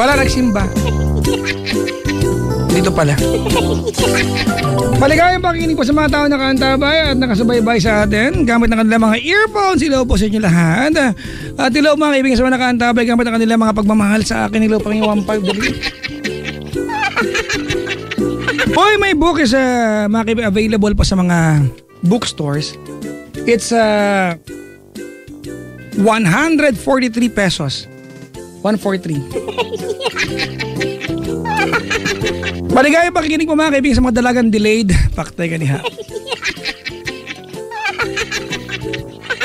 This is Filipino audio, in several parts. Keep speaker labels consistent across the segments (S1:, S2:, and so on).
S1: Wala nagsimba. Dito pala. Maligayang pakikinig po sa mga tao na nakaantabay at nakasubaybay sa atin gamit ng kanilang mga earphones. Hello po sa inyo lahat. At hello mga kaibigan sa mga nakaantabay gamit ng kanilang mga pagmamahal sa akin. Hello pang 1.5 dali. Hoy, may book is mga kaibigan available pa sa mga bookstores. It's 143 pesos. 143. Maligayang pakikinig po mga kaibigan sa mga dalagang delayed. Paktay ka niya.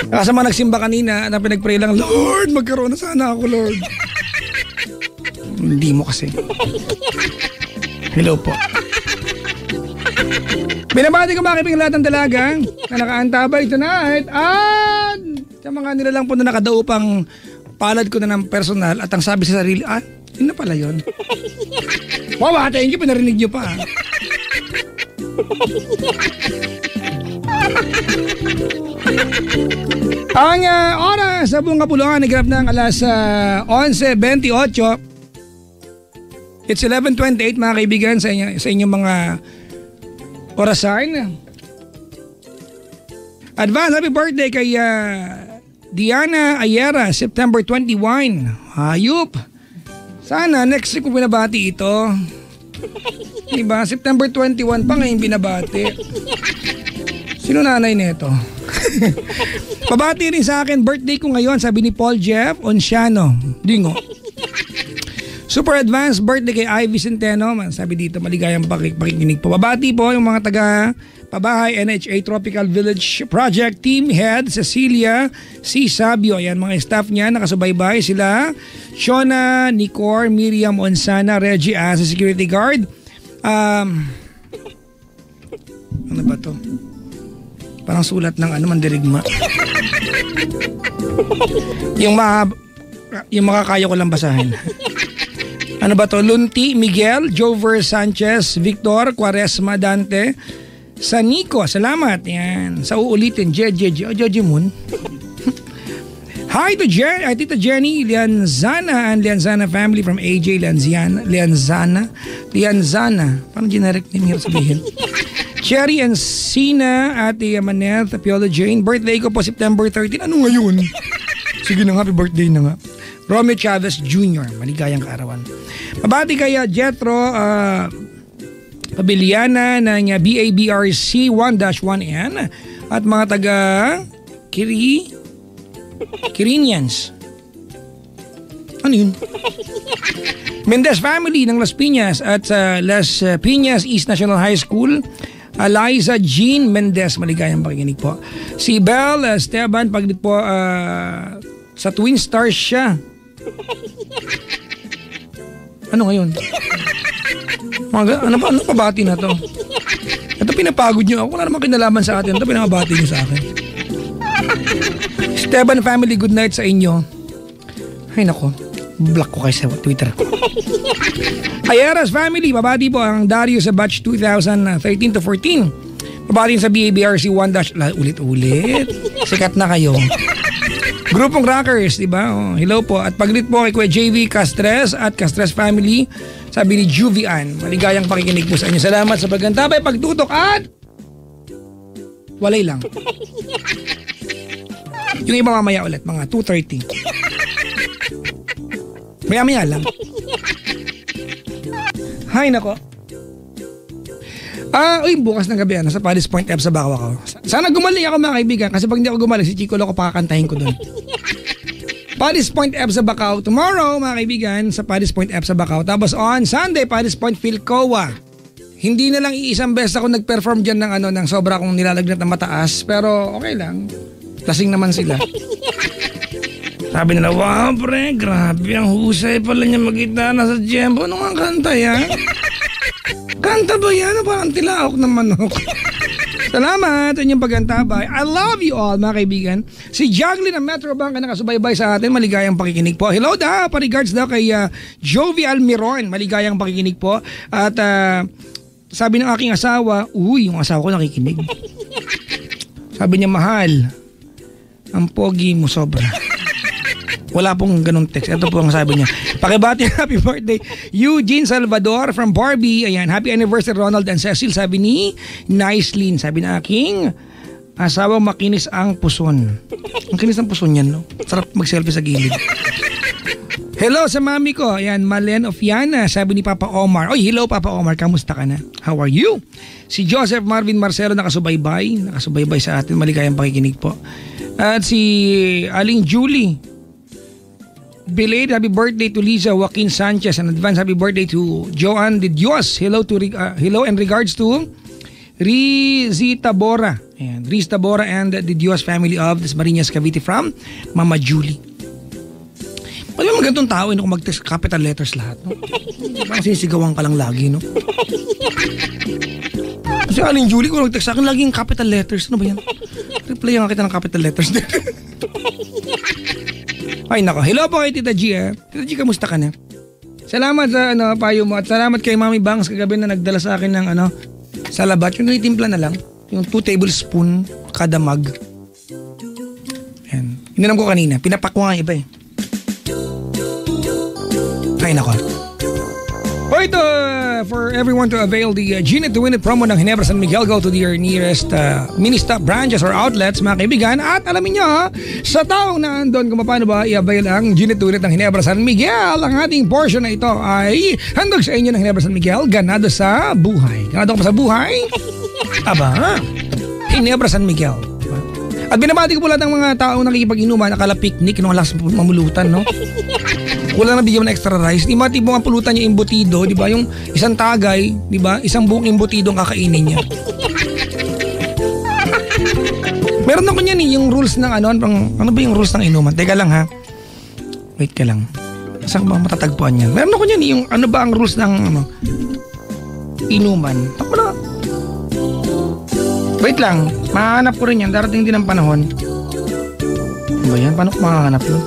S1: Kasi mga nagsimba kanina na pinagpray lang, Lord, magkaroon na sana ako, Lord. Hindi mo kasi. Hello po. Binabati ko mga kaibigan lahat ng dalagang na nakaantabay tonight at sa mga nilalang po na nakadaupang palad ko na ng personal at ang sabi sa sarili, yun na pala yun. Wow, thank you, pinarinig nyo pa. Ang oras sa buong kapuluan, nagrap ng alas 11:28. It's 11:28 mga kaibigan sa inyong mga orasan. Advance happy birthday kay Diana Ayera, September 21. Hayop. Sana next week ko binabati ito. Diba? September 21 pa ngayon binabati. Sino nanay nito? Pabati rin sa akin, birthday ko ngayon, sabi ni Paul Jeff Onciano. Dingo. Super advanced birthday kay Ivy Centeno. Sabi dito, maligayang pakikinig po. Babati po yung mga taga Pabahay NHA Tropical Village Project Team Head Cecilia C. Sabio. Ayan mga staff niya, nakasubaybay sila. Shona, Nicor, Miriam Onsana, Reggie as security guard. Ano ba to? Parang sulat ng mandirigma. Yung makakaya ko lang basahin. Ano ba to? Lunti, Miguel, Jover Sanchez, Victor, Quaresma, Dante, Sanico, salamat. Yan. Sa uulitin, Jeje Moon. Hi to Tita Jenny Lianzana and Lianzana family from AJ Lianzana. Parang generic name yung sabihin. Cherry and Sina, Ate Maneth, Piola Jane. Birthday ko po September 13. Ano ngayon? Sige na nga, happy birthday na nga. Romeo Chavez Jr. Maligayang kaarawan. Mabati kaya Jetro Pabiliana ng BABRC 1-1N at mga taga Kirinians. Ano yun? Mendez family ng Las Piñas at Las Piñas East National High School. Eliza Jean Mendez, maligayang pakikinig po. Si Belle Esteban, paglit po sa Twin Stars siya. Ano ngayon? Ano pabati na to? Ito pinapagod nyo ako. Wala naman kinalaman sa atin. Ito pinapabati nyo sa akin. Esteban family, good night sa inyo. Ay nako, block ko kayo sa Twitter. Ayeras family, babati po ang Dario sa batch 2013 to 14. Babati sa BABRC 1- ulit-ulit. Sikat na kayo. Grupong Rockers, di ba? Oh, hello po. At paglit po kay Kuya JV Castres at Castres family, sabi ni Juvian. Maligayang pakikinig po sa inyo. Salamat sa pagkantabay, pagtutok at walay lang. Yung iba mamaya ulit, mga 2:30. Maya-maya lang. Hay nako. Bukas ng gabi sa Paris Point F sa Bakaw ako. Sana gumaling ako mga kaibigan kasi pag hindi ako gumaling si Chico Loco pakakantahin ko doon. Paris Point F sa Bakaw tomorrow mga kaibigan sa Paris Point F sa Bakaw. Tapos on Sunday Paris Point Philcoa. Hindi na lang iisang beses ako nag-perform diyan ng sobra kong nilalagnat na mataas pero okay lang. Lasing naman sila. Sabi nila, wow pre, grabe ang husay pala niya mag-gitara sa Jembo. Ano nga kanta yan? Kanta ba yan? Parang tilaok ng manok. Salamat sa inyong pagkantabay. I love you all mga kaibigan. Si Jacqueline ng Metro Bank na nakasubaybay sa atin. Maligayang pakikinig po. Hello da, pa-regards daw kay Jovi Almiron. Maligayang pakikinig po. At sabi ng aking asawa, yung asawa ko nakikinig. Sabi niya, mahal, ang pogi mo sobra. Wala pong ganun text. Ito po ang sabi niya. Pakibati happy birthday Eugene Salvador from Barbie. Ayan, happy anniversary Ronald and Cecil, sabi ni Nicelyn. Sabi na aking asawang makinis ang puson. Ang kinis ng puson yan, no? Sarap mag-selfie sa gilid. Hello sa mami ko. Ayan, Malen of Yana, sabi ni Papa Omar. Oy, hello Papa Omar, kamusta ka na? How are you? Si Joseph Marvin Marcelo nakasubaybay sa atin. Maligayang pakikinig po. At si Aling Julie, belated happy birthday to Liza Joaquin Sanchez. An advance happy birthday to Joan de Dios. Hello and regards to Rizita Bora. Ayan, Rizita Bora and the Dios family of Dasmariñas, Cavite from Mama Julie. Pwede mo magandang tao kung mag-text capital letters lahat, no? Parang sinisigawan ka lang lagi, no? Kasi Aling Julie, kung nag-text sa akin, laging capital letters. Ano ba yan? Replyan nga kita ng capital letters. Ay nako, hello po kay Tita G. Tita G, kamusta ka na? Salamat sa payo mo at salamat kay Mami Bangs kagabi na nagdala sa akin ng salabat. Yung nitimpla na lang. Yung 2 tablespoon kada mug. Yan. Ininom ko kanina. Pinapak ko nga iba eh. Ay nako. Wait, for everyone to avail the Gina to Win It promo ng Ginebra San Miguel, go to your nearest mini-stop branches or outlets, mga kaibigan. At alamin nyo, sa taong na andon kung paano ba i-avail ang Gina to Win It ng Ginebra San Miguel, ang ating portion na ito ay handog sa inyo ng Ginebra San Miguel, ganado sa buhay. Ganado ka pa sa buhay? Aba, Ginebra San Miguel. At binabati ko po lahat ng mga taong nakikipag-inuman, nakala picnic, nung alas mamulutan, no? Wala na bigyan ng extra rice. Di ba tipong ang pulutan niya imbutido, di ba? Yung isang tagay, di ba? Isang buong imbutido ang kakainin niya. Meron ako niyan yung rules ng ano ba yung rules ng inuman? Teka lang ha. Wait ka lang. Saan ba matatagpuan yan? Meron ako niyan yung ano ba ang rules ng inuman? Tako na. Wait lang. Mahanap ko rin yan. Darating din ang panahon. Ano ba yan? Paano ko makahanap yun?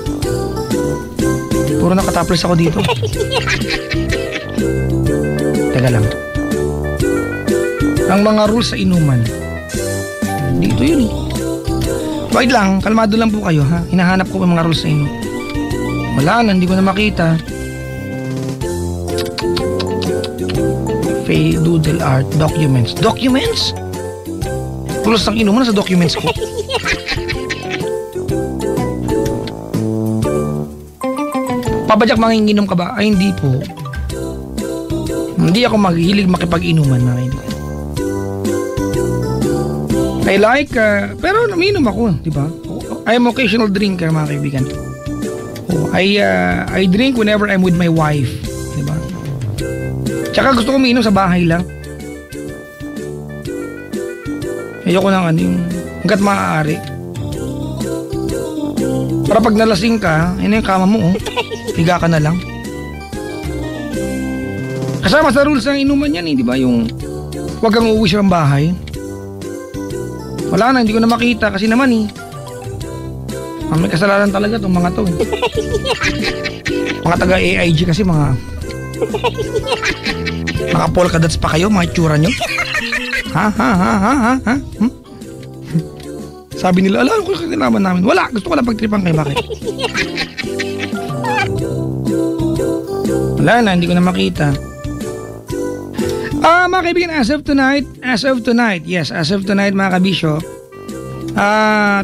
S1: Puro nakatapos ako dito. Teka lang. Ang mga rules sa inuman. Dito yun eh. Wait lang, kalmado lang po kayo ha. Hinahanap ko yung mga rules sa inuman. Wala na, hindi ko na makita. Fay Doodle Art Documents. Documents? Rules ng inuman sa documents ko. Pabadyak manginginom ka ba? Ay hindi po. Hindi ako maghilig makipag-inuman na hindi. I like, pero umiinom ako, di ba? I am occasional drinker, mga kaibigan. I drink whenever I'm with my wife, di ba? Tsaka gusto ko umiinom sa bahay lang. Ayoko ng yung hanggat maaari. Para pag nalasing ka, yun yung kama mo, higa ka na lang. Kasama sa rules ng inuman yan, di ba? Yung huwag kang uuwi sa bahay. Wala na, hindi ko na makita kasi naman may kasalanan talaga itong mga to. Mga taga AIG kasi mga polka dots pa kayo, mga itsura nyo. Ha? Sabi nila, alam ko kinalaman namin. Wala, gusto ko lang pagtripan kayo, bakit? Wala na, hindi ko na makita. Mga kaibigan, as of tonight, mga kabisyo,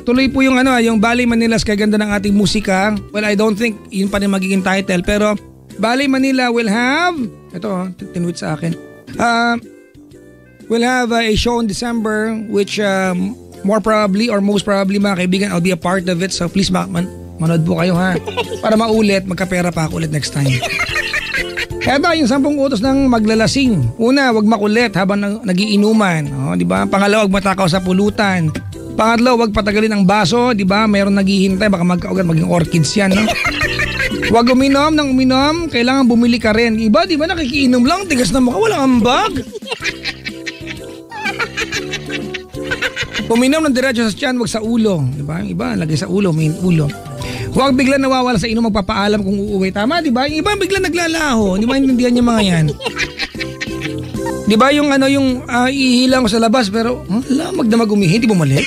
S1: tuloy po yung yung Ballet Manila's kaganda ng ating musika. Well, I don't think yun pa rin magiging title, pero Ballet Manila will have, ito, tinweet sa akin, will have a show in December, which more probably or most probably, mga kaibigan, I'll be a part of it. So please, manood po kayo ha, para maulit, magkapera pa ako ulit next time. Eto, yung 10 utos ng maglalasing. Una, wag makulit habang nagiinuman. Di ba? Pangalawa, wag matakaw sa pulutan. Pangatlo, wag patagalin ang baso. Di ba? Mayroon naghihintay. Baka magkaugat, maging orchids yan. No? Wag uminom ng uminom. Kailangan bumili ka rin. Iba, di ba? Nakikiinom lang. Tigas na mukha. Walang ambag. Uminom ng diretso sa tiyan. Wag sa ulo. Di ba? Yung iba, lagay sa ulo. May ulo. Huwag bigla nawawala sa inom, magpapaalam kung uuwi. Tama, di ba? Yung iba bigla naglalaho. Di ba intindihan niya mga yan? Di ba yung ihilang ko sa labas pero magdamag umihi, di bumalik?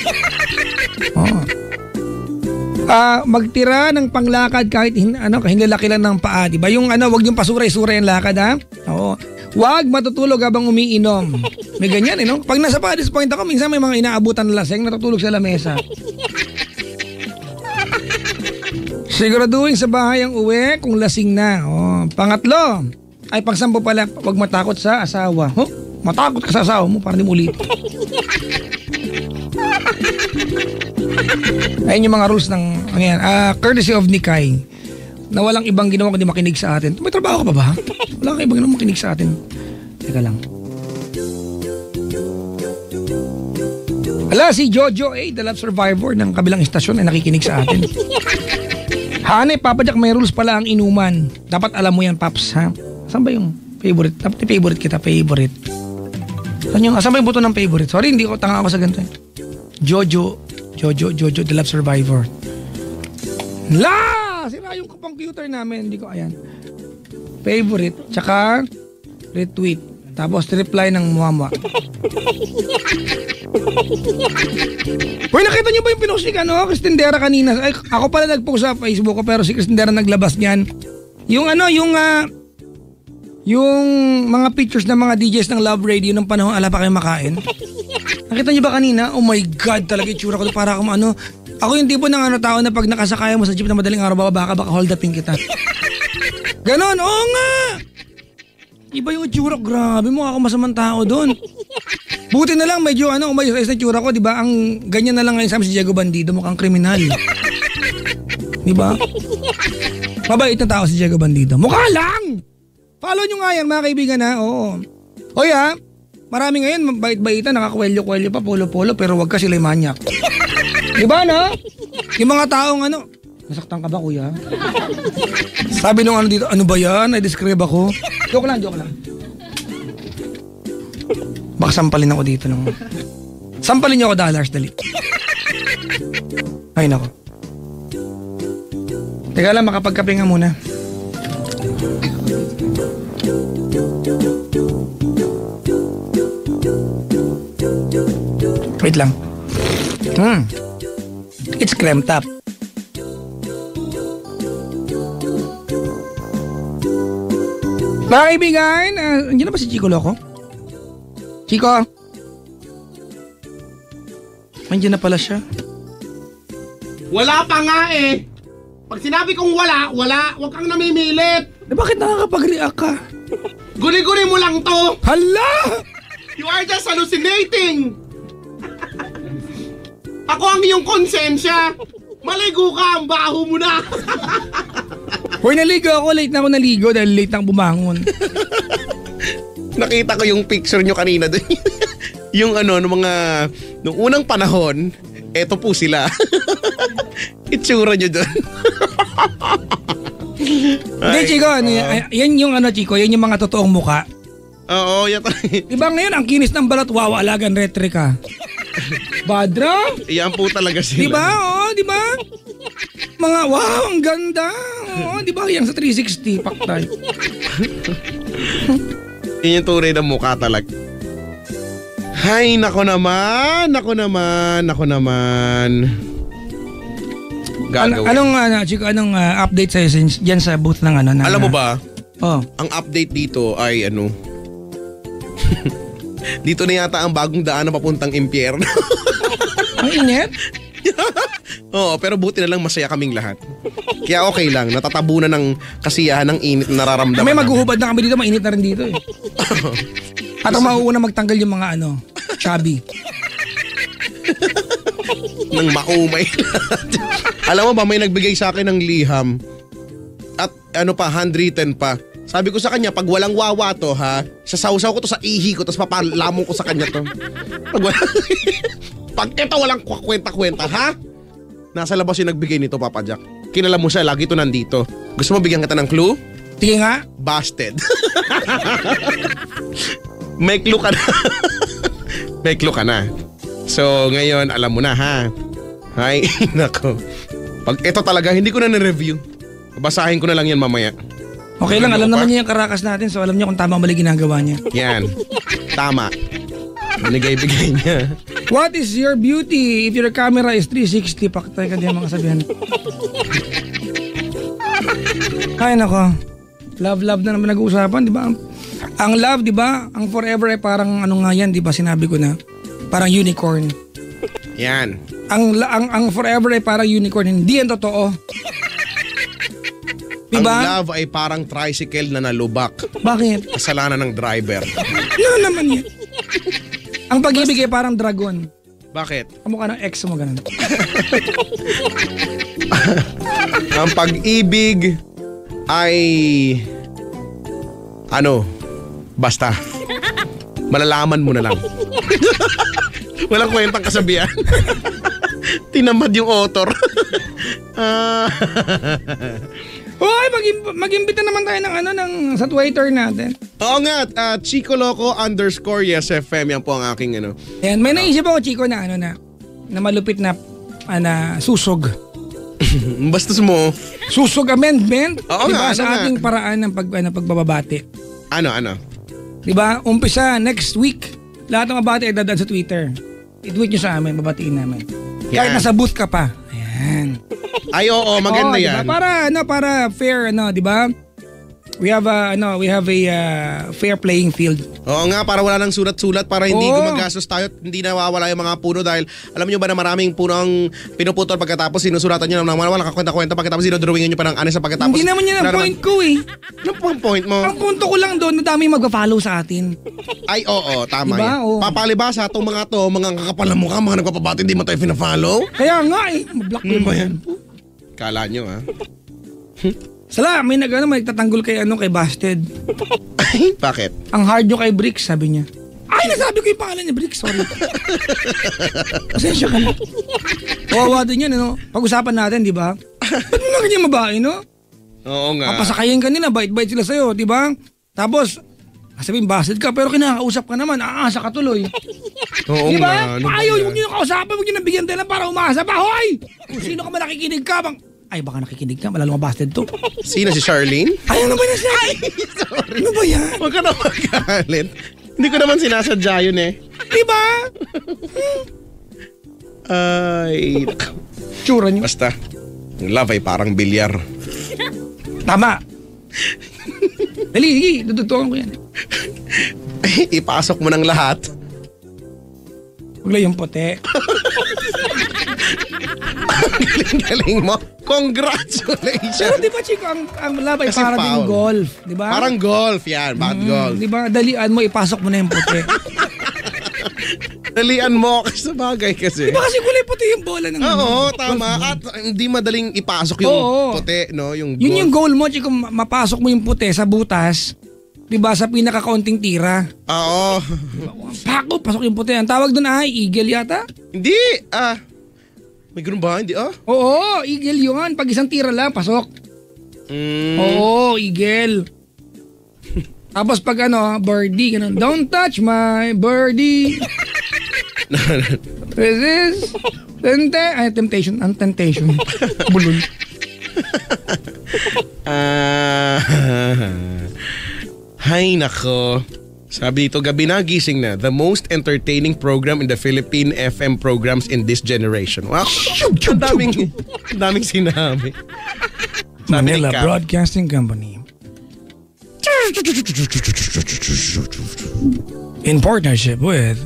S1: Magtira ng panglakad kahit hinlalaki lang ng paa, 'di ba? Yung wag yung pasuray-suray ang lakad, ha? Oo. Wag matutulog habang umiinom. May ganyan, no? Pag nasa Paddy's Point ako, minsan may mga inaabutan na laseng natutulog sa lamesa. Siguraduhin sa bahay ang uwi kung lasing na. Pangatlo, pangsampo pala, wag matakot sa asawa. Matakot ka sa asawa mo para di mo ulit. Ayun yung mga rules ng courtesy of Nikay na walang ibang ginawa kundi makinig sa atin. May trabaho ka pa ba? Wala kang ibang ginawa makinig sa atin. Teka lang. Si Jojo The Love Survivor ng kabilang istasyon ay nakikinig sa atin. Hanay, Papa Jack, may rules pala ang inuman. Dapat alam mo yan, Paps, ha? Saan ba yung favorite? Dapat favorite kita, favorite. Saan ba yung buto ng favorite? Sorry, hindi ko tanga ako sa ganito. Jojo, The Love Survivor. Sira yung computer namin. Hindi ko, ayan. Favorite, tsaka retweet. Tapos reply ng muamwa. Uy, nakita niyo ba yung pinost ni Cristindera kanina? Ako pala nag-post sa Facebook ko, pero si Cristindera naglabas niyan. Yung mga pictures ng mga DJs ng Love Radio ng panahon ala pa kayo makain. Nakita niyo ba kanina? Oh my God, talaga itsura ko para akong Ako yung tipo ng tao na pag nakasakaya mo sa jeep na madaling araw, baka hold upin kita. Ganon, oo nga! Iba yung itsura, grabe mo, ako masamang tao doon. Buti na lang medyo umayos na itsura ko, di ba? Ang ganyan na lang ngayon sa si Diego Bandido, mukhang kriminal. Di ba? Mabait na tao si Diego Bandido. Mukha lang! Follow nyo nga yan, mga kaibigan, ha? Oo. Oy, ha? Marami ngayon, bait-baitan, nakakwelyo-kwelyo pa, polo-polo, pero wag ka sila manyak. Di ba, no? Yung mga taong nasaktan ka ba, kuya? Sabi nung dito, ano ba yan? I-describe ako. Joke lang. Baka sampalin ako dito. Sampalin niyo ako dollars, dali. Ay, nako. Teka lang, makapagkape nga muna. Wait lang. It's cream top. Mga kaibigan, nandiyan na ba si Chico Loco? Chico? Nandiyan na pala siya.
S2: Wala pa nga eh. Pag sinabi kong wala, huwag kang namimilit.
S1: Bakit nakakapag-react ka?
S2: Guni-guni mo lang to.
S1: Hala!
S2: You are just hallucinating. Ako ang iyong konsensya. Maligo ka, ang baho mo na.
S1: Hoy, naligo ako. Late na ako naligo dahil late na bumangon.
S2: Nakita ko yung picture nyo kanina doon. Yung nung unang panahon, eto po sila. Itsura nyo doon.
S1: Hindi, Chico. Yan yung Chico, yan yung mga totoong muka.
S2: Oo, yan talaga.
S1: Diba ngayon, ang kinis ng balat, wow, alagan retrika. Badra?
S2: Yan po talaga sila.
S1: Diba? Diba? Mga, wow, ang ganda. Diba? Yang sa 360, paktay.
S2: Yan yung tunay na mukha talaga. Hay, nako naman.
S1: Chico, anong update sa'yo dyan sa booth ng
S2: Alam mo ba?
S1: Oh.
S2: Ang update dito ay dito na yata ang bagong daan na papuntang impyerno.
S1: Ang init?
S2: Oo, pero buti na lang masaya kaming lahat. Kaya okay lang, natatabunan ng kasiyahan ng init na nararamdaman.
S1: May maghuhubad na kami dito, mainit na rin dito eh. At ang mauuna magtanggal yung mga chubby.
S2: Nang makumay. Alam mo ba, may nagbigay sa akin ng liham. At handwritten pa. Sabi ko sa kanya, pag walang wawa to ha, sasawsaw ko to sa ihi ko, tapos papalamong ko sa kanya to. Pag ito walang kwenta-kwenta ha? Nasa labas yung nagbigay nito, Papa Jack. Kilala mo siya, lagi to nandito. Gusto mo bigyan kita ng clue?
S1: Sige nga.
S2: Busted. May clue ka na. May clue ka na. So ngayon, alam mo na ha. Ay, nako. Pag ito talaga, hindi ko na na-review. Basahin ko na lang yan mamaya.
S1: Okay lang, alam naman niya yung karakas natin, so alam niya kung tama o mali ginagawa niya.
S2: Yan. Tama. Binigay-bigay niya.
S1: What is your beauty if your camera is 360? Paktay ka diyan mga sabihan. Ay nako. Love na naman nag-uusapan, di ba? Ang love, di ba? Ang forever ay parang ano nga yan, di ba? Sinabi ko na. Parang unicorn.
S2: Yan.
S1: Ang forever ay parang unicorn. Hindi yan totoo. Diba?
S2: Ang love ay parang tricycle na nalubak.
S1: Bakit?
S2: Kasalanan ng driver.
S1: Ano naman yan? Ang pag-ibig ay parang dragon.
S2: Bakit?
S1: Kamukha ng ex mo ganun.
S2: Ang pag-ibig ay basta. Malalaman mo na lang. Walang kwentang kasabihan. Tinamad yung author.
S1: Hoy, mag-imbita naman tayo ng sa Twitter natin.
S2: Oo nga, Chico Loco _ Yes FM. Yan po ang aking
S1: Ayan, may naisip ako, Chico, na na malupit na susog.
S2: Bastos mo.
S1: Susog amendment.
S2: Oo
S1: diba,
S2: nga,
S1: sa ating paraan ng pagbababati.
S2: Ano?
S1: Diba, umpisa next week, lahat ng mabati ay dadaan sa Twitter. I-tweet nyo sa amin, babatiin namin. Kahit nasa booth ka pa. Ayan.
S2: Ay, oo, maganda yan.
S1: Diba? Para fair, di ba? We have a fair playing field.
S2: Oo nga, para wala nang sulat-sulat, para hindi gumagastos tayo at hindi nawawala yung mga puno dahil alam niyo ba na maraming puno ang pinuputol pagkatapos sinusulatan niyo ng mga nakakwenta-kwenta pagkatapos sinodrawingin niyo pa ng sa pagkatapos.
S1: Hindi naman yan ang point ko eh.
S2: Ano po ang point mo?
S1: Ang punto ko lang doon na dami magpa-follow sa atin.
S2: Ay, oo, tama
S1: diba?
S2: yan. Papalibasa itong mga kakapal na mukha, mga nagpapabati, hindi mo tayo fina-follow.
S1: Kaya nga eh, mablock mo ba yan?
S2: Kala nyo ha?
S1: Sala, may nagtatanggol kay Busted.
S2: Bakit?
S1: Ang hard nyo kay Bricks, sabi niya. Ay, nasabi ko yung pangalan niya, Bricks, sorry. Pasensya ka na. Kawawa din yan, pag-usapan natin, di ba? Ba't mo mga ganyan mabae, no?
S2: Oo nga.
S1: Papasakayin ka nila, bait-bait sila sa'yo, di ba? Tapos, sabihin, Busted ka, pero kinakausap ka naman, aasa ka tuloy.
S2: Oo
S1: diba?
S2: nga.
S1: Ayaw, huwag nyo yung kausapan, huwag nyo nabigyan tayo para umasa pa. Hoy! Kung sino ka man nakikinig ka, ay, baka nakikinig ka, malalo Busted to.
S2: Sino, si Charlene?
S1: Ay, ano ba yan siya? Ay,
S2: sorry.
S1: Ano ba yan?
S2: Huwag ka na magalit. Hindi ko naman sinasadya yun eh.
S1: Diba?
S2: Ay,
S1: tsura nyo.
S2: basta, ang love ay parang bilyar.
S1: Tama. Dali, sige, dudutukan ko yan.
S2: Ipasok mo ng lahat.
S1: Huwag lang yung puti.
S2: Galing mo. Congratulations.
S1: Pero di ba, Chico, ang love ay
S2: Kasi
S1: parang
S2: foul.
S1: golf. Di ba?
S2: Parang golf yan. Bad golf.
S1: Di ba? Dalian mo, ipasok mo na yung puti.
S2: Dalian mo kasi sa bagay kasi.
S1: Di ba kasi kulay puti yung bola ng
S2: Oo, tama. At hindi madaling ipasok yung puti, no? Yung golf.
S1: Yun yung goal mo, Chico. Mapasok mo yung puti sa butas. Di ba? Sa pinakakaunting tira.
S2: Oo.
S1: Pako, pasok yung puti. Ang tawag doon ay eagle yata?
S2: Hindi. May ganun ba? Hindi
S1: Oo, eagle yun. Pag isang tira lang, pasok. Oo, eagle. Tapos pag birdie, ganun. Don't touch my birdie. This is temptation. Ang temptation. Bulol.
S2: Hay nako. Sabi dito, gabi na gising na. The most entertaining program in the Philippine FM programs in this generation. Wow. Ang daming sinabi.
S1: Manila Broadcasting Company. In partnership with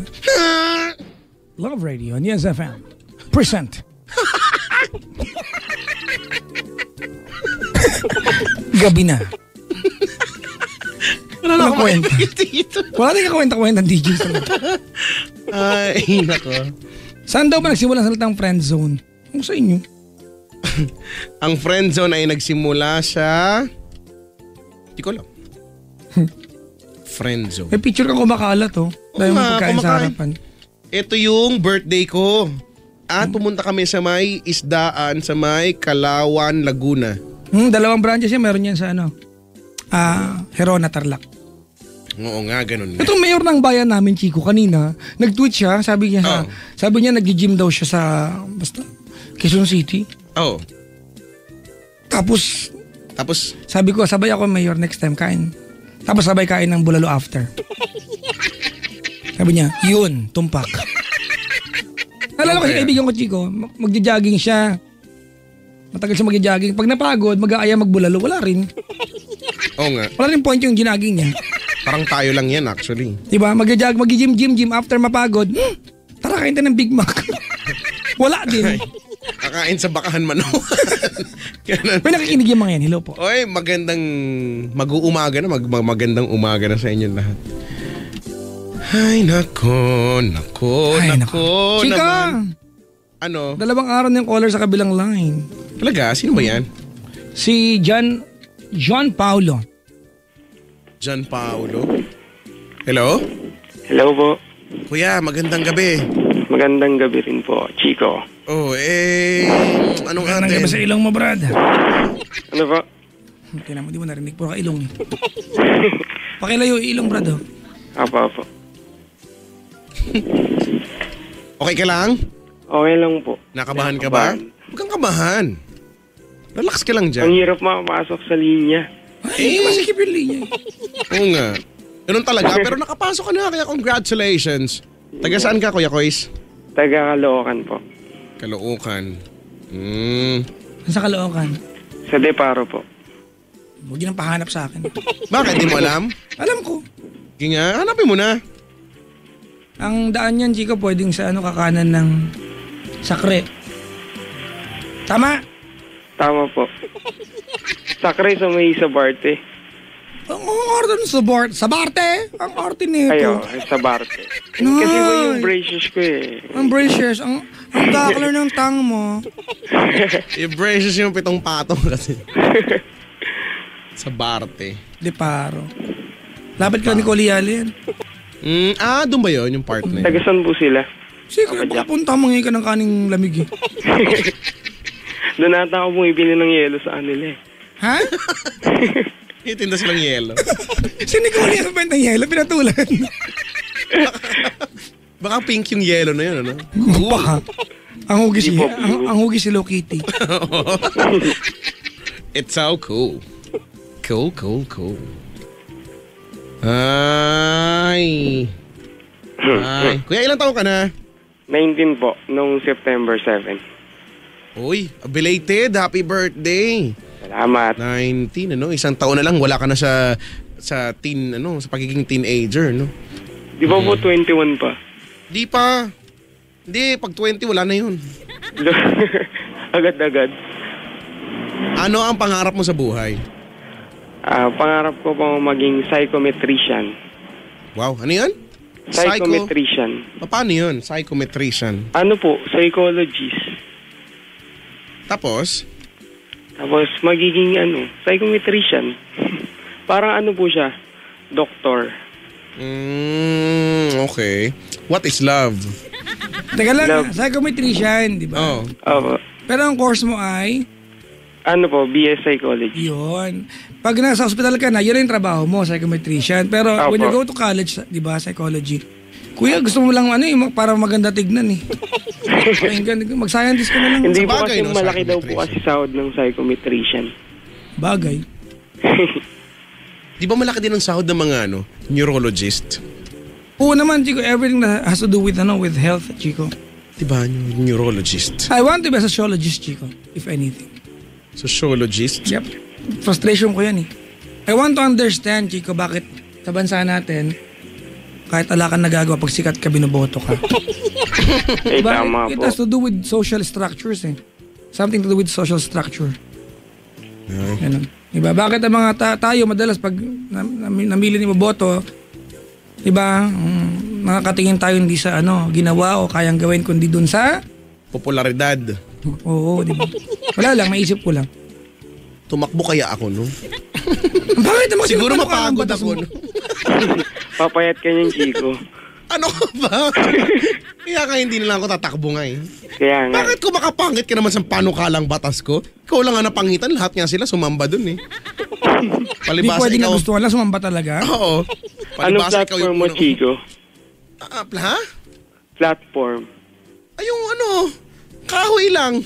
S1: Love Radio and Yes FM. Present. Gabi na.
S2: Wala na
S1: kwenta. Wala na kakwenta-kwenta ng DJ.
S2: Ay, nako.
S1: Saan daw ba nagsimula ang salitang friend zone? Kung sa inyo.
S2: Ang friend zone ay nagsimula sa... Hindi ko alam. Friend zone.
S1: May picture kang kumakalat dahil mo pagkain sa harapan.
S2: Ito yung birthday ko. At pumunta kami sa may isdaan sa may Kalawan, Laguna.
S1: Dalawang branches yan. Meron yan sa Herona, Tarlac.
S2: Oo nga, ganun nga.
S1: Itong mayor ng bayan namin, Chico, kanina, nag-tweet siya, sabi niya nag-gym daw siya sa, Quezon City.
S2: Oo.
S1: Tapos,
S2: sabi
S1: ko, sabay ako mayor next time kain. Tapos sabay kain ng bulalo after. Sabi niya, yun, tumpak. Alala ko si
S2: Kaya?
S1: kaibigan ko, Chico, magja-jogging siya. Matagal siya magja-jogging. Pag napagod, mag-aaya magbulalo, wala rin.
S2: Oo nga.
S1: Wala rin point yung ginaging niya.
S2: Parang tayo lang yan actually.
S1: Diba? Mag-gym after mapagod. Tara, kain tayo ng Big Mac. Wala din.
S2: Kakain sa bakahan man. Ganun.
S1: May nakikinig yung mga yan. Hello po.
S2: Oy, magandang mag-uumaga na. Magandang umaga na sa inyo lahat. Ay, nako.
S1: Chika!
S2: Naman. Ano?
S1: 2 araw na yung caller sa kabilang line.
S2: Talaga? Sino ba yan?
S1: Si John Paulo.
S2: John Paulo? Hello?
S3: Hello po.
S2: Kuya, magandang gabi.
S3: Magandang gabi rin po, Chico.
S2: Oh, anong
S1: Anong
S2: atin?
S1: gabi sa ilong mo, Brad?
S3: Ano po?
S1: Tingnan mo, di mo narinig. Puro ka ilong. Pakilayo, ilong, Brad. Oh.
S3: Apo.
S2: Okay ka lang?
S3: Okay lang po.
S2: Nakabahan ka ba? Huwag kang kabahan. Relax ka lang
S3: Ang
S2: dyan.
S3: hirap makapasok sa linya.
S1: Ay, masikip yung linya.
S2: Oo nga. Ganun talaga, pero nakapasok ka na, kaya congratulations. Taga saan ka, Kuya Kois?
S3: Taga Caloocan po.
S2: Caloocan.
S1: Sa Caloocan.
S3: Sa Deparo po.
S1: Huwag yun ang pahanap sa akin.
S2: Bakit, di mo alam?
S1: Alam ko.
S2: Sige nga, hanapin mo na.
S1: Ang daan yan, Chico, pwedeng sa kakanan ng Sakre. Tama?
S3: Tama po. Sakre sa may Sabarte.
S1: Ang arte sa Barte. Sa Barte? Ang arte nito.
S3: Ayo, sa Barte.
S1: Nice.
S3: Kasi po yung braces ko eh.
S1: Ang braces. Ang dakler ng tang mo.
S2: Yung braces yung 7 patong kasi. Sa Barte.
S1: De Paro. Lapit ka ni Coliali yan.
S2: Doon ba yun, yung part na yun?
S3: Taga saan po sila?
S1: Sige, baka punta mo ngayon ka ng kaning lamig eh.
S3: Doon ata ako bumibili ng yelo sa kanila eh.
S1: Ha?
S2: Itinda silang yelo.
S1: Si Nicole yung bentang yelo, pinatulan.
S2: Baka pink yung yelo na yun, ano?
S1: Baka. Ang hugis si Hello Kitty.
S2: It's so cool. Cool. Ay. Kuya, ilang taon ka na?
S3: 19 po, nung September 7.
S2: Uy, belated. Happy birthday.
S3: Salamat.
S2: 19, ano? Isang taon na lang, wala ka na sa teen, sa pagiging teenager, no?
S3: Di ba po 21 pa?
S2: Di pa. Hindi, pag 20, wala na yun.
S3: Agad-agad.
S2: Ano ang pangarap mo sa buhay?
S3: Pangarap ko po maging psychometrician.
S2: Wow, ano yun?
S3: Psychometrician.
S2: Paano yun? Psychometrician.
S3: Ano po? Psychologist.
S2: Tapos
S3: Magiging psychometrician. Parang po siya? Doktor.
S2: Okay. What is love?
S1: Teka lang,
S3: Love.
S1: psychometrician, di ba?
S2: Oh.
S3: Opo.
S1: Pero ang course mo ay,
S3: BS Psychology.
S1: yun. Pag nasa hospital ka na, yun yung trabaho mo, psychometrician. Pero when you
S3: Opo.
S1: go to college, di ba, psychology, kuya, gusto mo lang para maganda tignan eh. Mag-scientist ka na lang.
S3: Hindi
S2: Sa
S3: po
S2: bagay,
S3: kasi
S2: no,
S3: malaki daw po
S2: psychometrician.
S3: kasi sahod ng psychometrician.
S1: Bagay.
S2: Di ba malaki din ang sahod ng mga neurologist?
S1: Oo naman, Chico, everything that has to do with health, Chico.
S2: Di ba, neurologist?
S1: I want to be a sociologist, Chico, if anything.
S2: Sociologist?
S1: Yep. Frustration ko yan eh. I want to understand, Chico, bakit sa bansa natin, kahit ala ka nagagawa, pag sikat ka, binoboto ka. Diba?
S3: Tama
S1: It
S3: po.
S1: has to do with social structures eh. Something to do with social structure. Ganun. Diba? Bakit ang mga tayo madalas pag namili ni boto, diba, nakakatingin tayo hindi sa ginawa o kayang gawin kundi dun sa
S2: Popularidad.
S1: oo, diba? Wala lang, maisip ko lang.
S2: Tumakbo kaya ako, no?
S1: Bakit naman
S2: Siguro
S1: sino pa
S2: mapagod
S1: batas
S2: ako,
S1: mo?
S2: no?
S3: Papayat ka niyan, Chico.
S2: Ano ka ba? Kaya ka hindi na lang ako tatakbo nga eh.
S3: Kaya nga.
S2: Bakit ko makapangit ka naman sa panukalang batas ko? Ikaw lang nga napangitan, lahat nga sila sumamba dun eh.
S1: Hindi
S2: Palibasa
S1: pwede
S2: ikaw.
S1: na gusto lang, sumamba talaga.
S2: Oo.
S3: Anong
S2: Palibasa ikaw
S3: platform mo,
S2: unang-
S3: Chico?
S2: Ha?
S3: Platform.
S2: Ay, yung kahoy lang.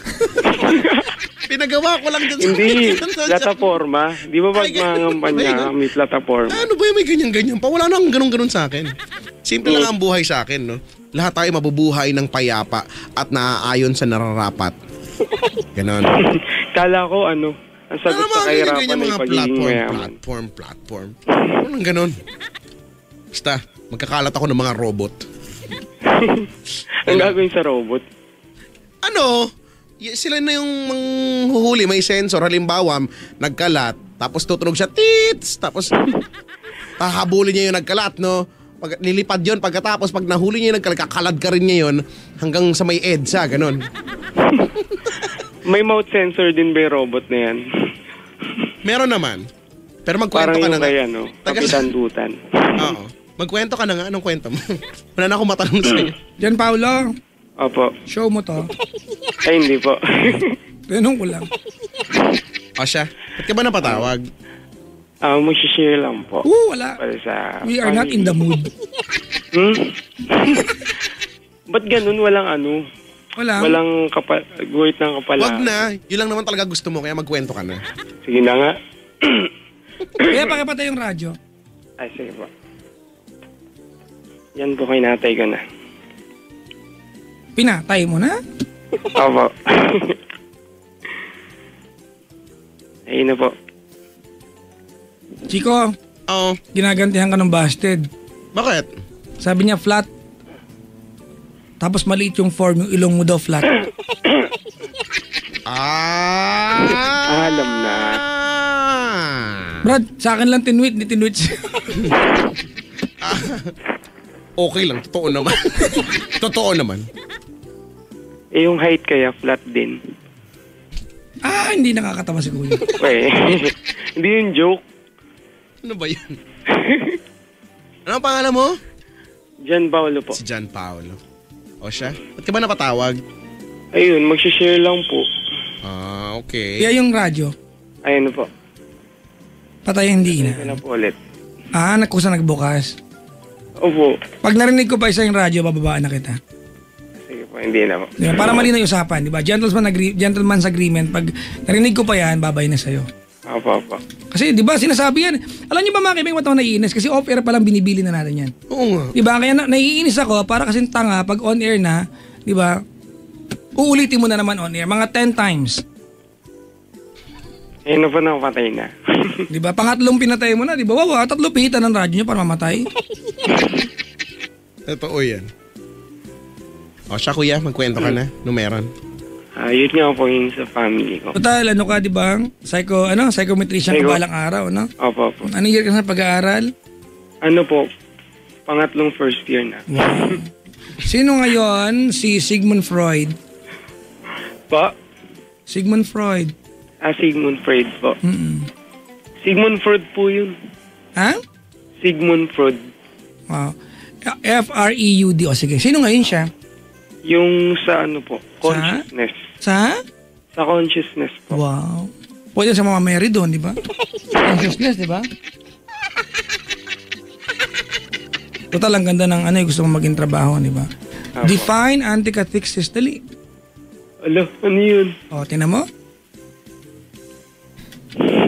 S2: Pinagawa ko lang dyan sa
S3: Hindi,
S2: sa-
S3: plataforma. Di ba pag
S2: Ay, ganun ba
S3: mangampanya
S2: yun?
S3: ka, may plataforma?
S2: Ano ba yung may ganyan-ganyan pa? Wala nang ganun-ganun sa akin. Simple lang ang buhay sa akin, no? lahat tayo mabubuhay ng payapa at naaayon sa nararapat. Ganon.
S3: Kala ko ang sagot sa kahirapan ay
S2: mga
S3: pagiging mayaman.
S2: platform. Anong ganon? Basta, magkakalat ako ng mga robot.
S3: Ang gagawin sa robot?
S2: Sila na yung manghuhuli, may sensor. Halimbawa, nagkalat, tapos tutunog siya, tits! Tapos, hahabulin niya yung nagkalat, no? Pag nilipad yun, pagkatapos, pag nahuli niya yung nagkalat, kakalad ka rin niya yun hanggang sa may EDSA, ganon.
S3: May mouth sensor din ba yung robot na yan?
S2: Meron naman. Pero magkwento
S3: parang
S2: ka na nga.
S3: Parang yung Kapitan Dutan.
S2: Oo. Magkwento ka na nga. Anong kwento mo? Wala na akong matanong sa'yo.
S1: Jan Paulo,
S3: Opo.
S1: show mo to.
S3: Ay, hindi po.
S1: Tanong ko lang.
S2: O siya, ba't ka ba napatawag?
S3: Mag-share lang po.
S1: Wala.
S3: Para sa
S1: We are not in the mood.
S3: Ba't ganun?
S1: Wala.
S3: Walang guhit ng kapala.
S2: Wag na. Yun lang naman talaga gusto mo, kaya magkwento ka na.
S3: Sige na nga.
S1: Kaya pakipatay yung radyo.
S3: Ay, sige po. Yan po, kinatay ko na.
S1: Pinatay mo na?
S3: Opo. Ayun na po.
S1: Chico,
S2: Oo.
S1: ginagantihan ka ng busted.
S2: Bakit?
S1: Sabi niya flat. Tapos maliit yung form, yung ilong mo daw flat.
S3: Alam na.
S1: Brad, sa akin lang tinwit, di tinwit siya.
S2: Okay lang, totoo naman. Totoo naman.
S3: Yung height kaya flat din.
S1: Hindi nakakatawa si Kuya.
S3: Hindi yung joke.
S2: Ano ba yun? Ano ang pangalan mo?
S3: Jan Paulo po.
S2: Si Jan Paulo. O siya? Ba't ka ba napatawag?
S3: Ayun, mag-share lang po.
S2: Okay.
S1: Kaya yung radyo,
S3: Ayun po.
S1: patay hindi
S3: Ito
S1: na.
S3: na po ulit.
S1: Nagkusa nagbukas.
S3: Opo.
S1: Pag narinig ko pa isa yung radyo, bababaan na kita.
S3: Sige po, hindi na po.
S1: Diba? Para malinaw yung usapan, di ba? Gentleman's agreement. Pag narinig ko pa yan, babay na sa'yo.
S3: Opo.
S1: Kasi di ba sinasabi yan. Alam niyo ba mga kibing mataw naiinis? Kasi off-air pa lang binibili na natin yan.
S2: Oo nga.
S1: Di ba? Kaya naiinis ako para kasi tanga pag on-air na, di ba? Uulitin mo na naman on-air. Mga 10 times.
S3: Ayun na po, nakapatay na.
S1: Di ba? Pangatlong pinatay mo na, di ba? Wow, tatlo pihitan ng radyo niyo para mamatay.
S2: Totoo yan. O siya kuya, magkwento ka na. No meron.
S3: Yun nga po yung sa family ko.
S1: Total, ano ka, di ba? Psychometrician ka balang araw, no?
S3: Opo.
S1: Anong year ka sa pag-aaral?
S3: Ano po, pangatlong first year na.
S1: Wow. Sino ngayon si Sigmund Freud?
S3: Pa?
S1: Sigmund Freud.
S3: Sigmund Freud po. Sigmund Freud po yun.
S1: Ha?
S3: Sigmund Freud.
S1: Wow. F-R-E-U-D. O sige, sino ngayon siya?
S3: Yung sa ano po, consciousness.
S1: Sa?
S3: Sa consciousness po.
S1: Wow. Pwede sa mga Mary doon, di ba? Consciousness, di ba? Total, ang ganda ng yung gusto mong maging trabaho, di ba? Define anticathexis. Dali.
S3: Alo, ano yun?
S1: O, tinan mo.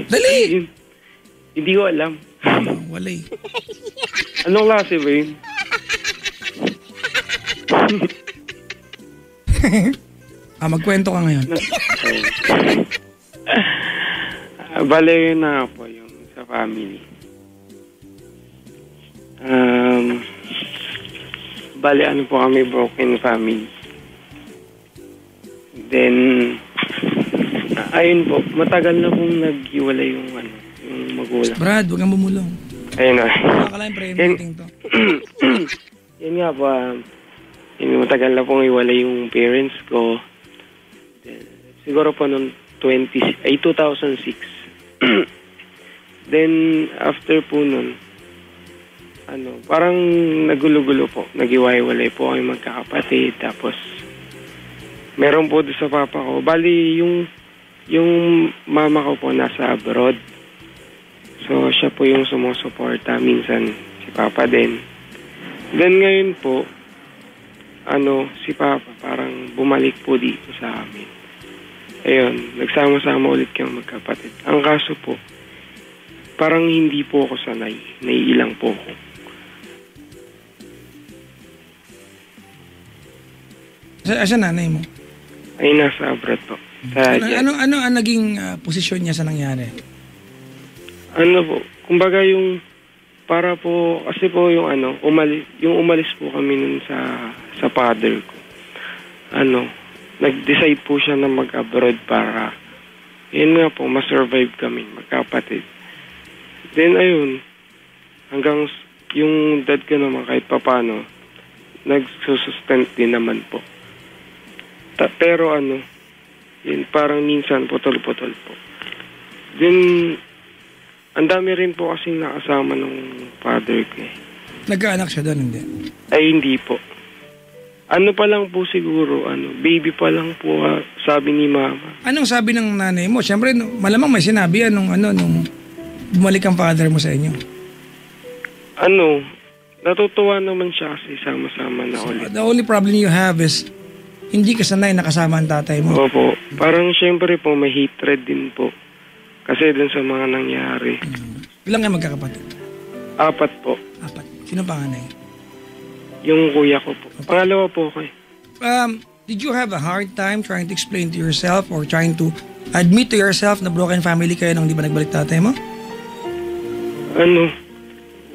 S1: Dali!
S3: Yun. Hindi ko alam.
S1: Wala eh.
S3: Anong klase ba yun?
S1: Magkwento ka ngayon.
S3: Bale yun na po yung sa family. Bale ano po kami, broken family. Then, ayun po, matagal na pong naghiwalay yung magulang.
S1: Brad, huwag kang bumulong.
S3: Ayun na.
S1: Makakalain pre, meeting to.
S3: Yun nga po, matagal na pong iwalay yung parents ko. Then, siguro po noong 2006. Then, after po nun, parang nagulo-gulo po. Nag-iwalay po kami magkakapatid. Tapos, meron po doon sa papa ko. Bali, yung mama ko po nasa abroad. So, siya po yung sumusuporta. Minsan, si papa din. Then, ngayon po, si papa parang bumalik po dito sa amin. Ayun, nagsama-sama ulit kang magkapatid. Ang kaso po, parang hindi po ako sanay. Naiilang po ako.
S1: Asa nanay mo?
S3: Ay, nasa abroad po. Sa
S1: Ano ang naging posisyon niya sa nangyari?
S3: ano po, kumbaga yung para po kasi po yung umalis po kami nun sa father ko. Nag-decide po siya na mag-abroad para yun nga po, ma-survive kami, magkapatid. Then ayun, hanggang yung dad ko naman kahit papano, nagsusustent din naman po. Pero yun parang minsan putol-putol po. Then, ang dami rin po kasing nakasama ng father ko eh.
S1: Nagkaanak siya doon, hindi?
S3: Ay, hindi po. Ano pa lang po siguro, baby pa lang po, sabi ni mama.
S1: Anong sabi ng nanay mo? Siyempre, malamang may sinabi nung bumalik ang father mo sa inyo.
S3: Natutuwa naman siya kasi sama-sama na ulit.
S1: The only problem you have is hindi ka sanay nakasama ang tatay mo.
S3: Opo. Parang siyempre po, may hatred din po. Kasi dun sa mga nangyari.
S1: Ilang nga magkakapatid?
S3: 4 po.
S1: 4. Sino panganay?
S3: Yung kuya ko po. Pangalawa po ako eh.
S1: Did you have a hard time trying to explain to yourself or trying to admit to yourself na broken family kayo nung di ba nagbalik tatay mo?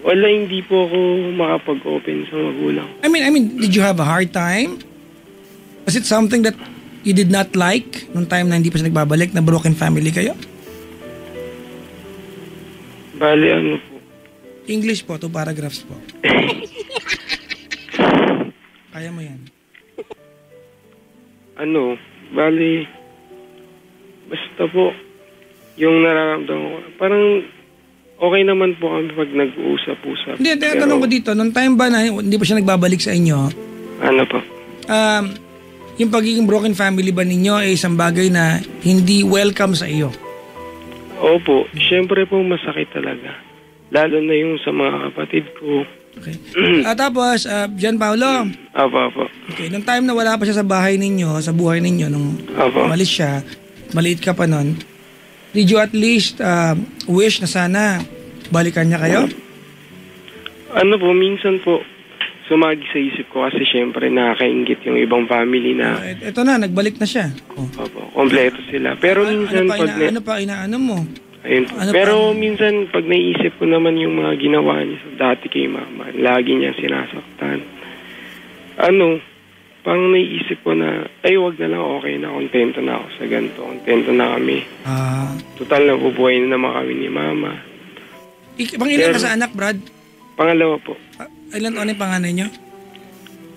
S3: Wala, hindi po ako makapag-open sa magulang.
S1: I mean, did you have a hard time? Was it something that you did not like nung time na hindi pa siya nagbabalik na broken family kayo?
S3: Bali, po.
S1: English po, 2 paragraphs po. Kaya mo yan.
S3: Bali, basta po, yung nararamdaman ko, parang okay naman po kami pag nag-uusap-usap.
S1: Hindi, tanong ko dito, nung time ba na hindi pa siya nagbabalik sa inyo,
S3: Po?
S1: yung pagiging broken family ba ninyo ay isang bagay na hindi welcome sa iyo?
S3: Opo, syempre po masakit talaga. Lalo na yung sa mga kapatid ko.
S1: Okay. Tapos, John Paulo.
S3: Apo.
S1: Okay, nung time na wala pa siya sa bahay ninyo, sa buhay ninyo, nung umalis siya, maliit ka pa nun, did you at least wish na sana balikan niya kayo?
S3: Minsan po, sumagi sa isip ko kasi syempre nakakaingit yung ibang family na...
S1: Ito na, nagbalik na siya.
S3: Opo, kompleto sila. Pero minsan
S1: ano pa inaano mo?
S3: Ayun po. Pero minsan pag naisip ko naman yung mga ginawa niya sa dati kay mama, lagi niya sinasaktan. Parang naisip ko na, wag na lang, okay na, kontento na ako sa ganito, kontento na kami. Total na bubuhay na naman kami ni mama.
S1: Ilan ka sa anak, Brad?
S3: Pangalawa po.
S1: Ilan taon yung panganay niyo?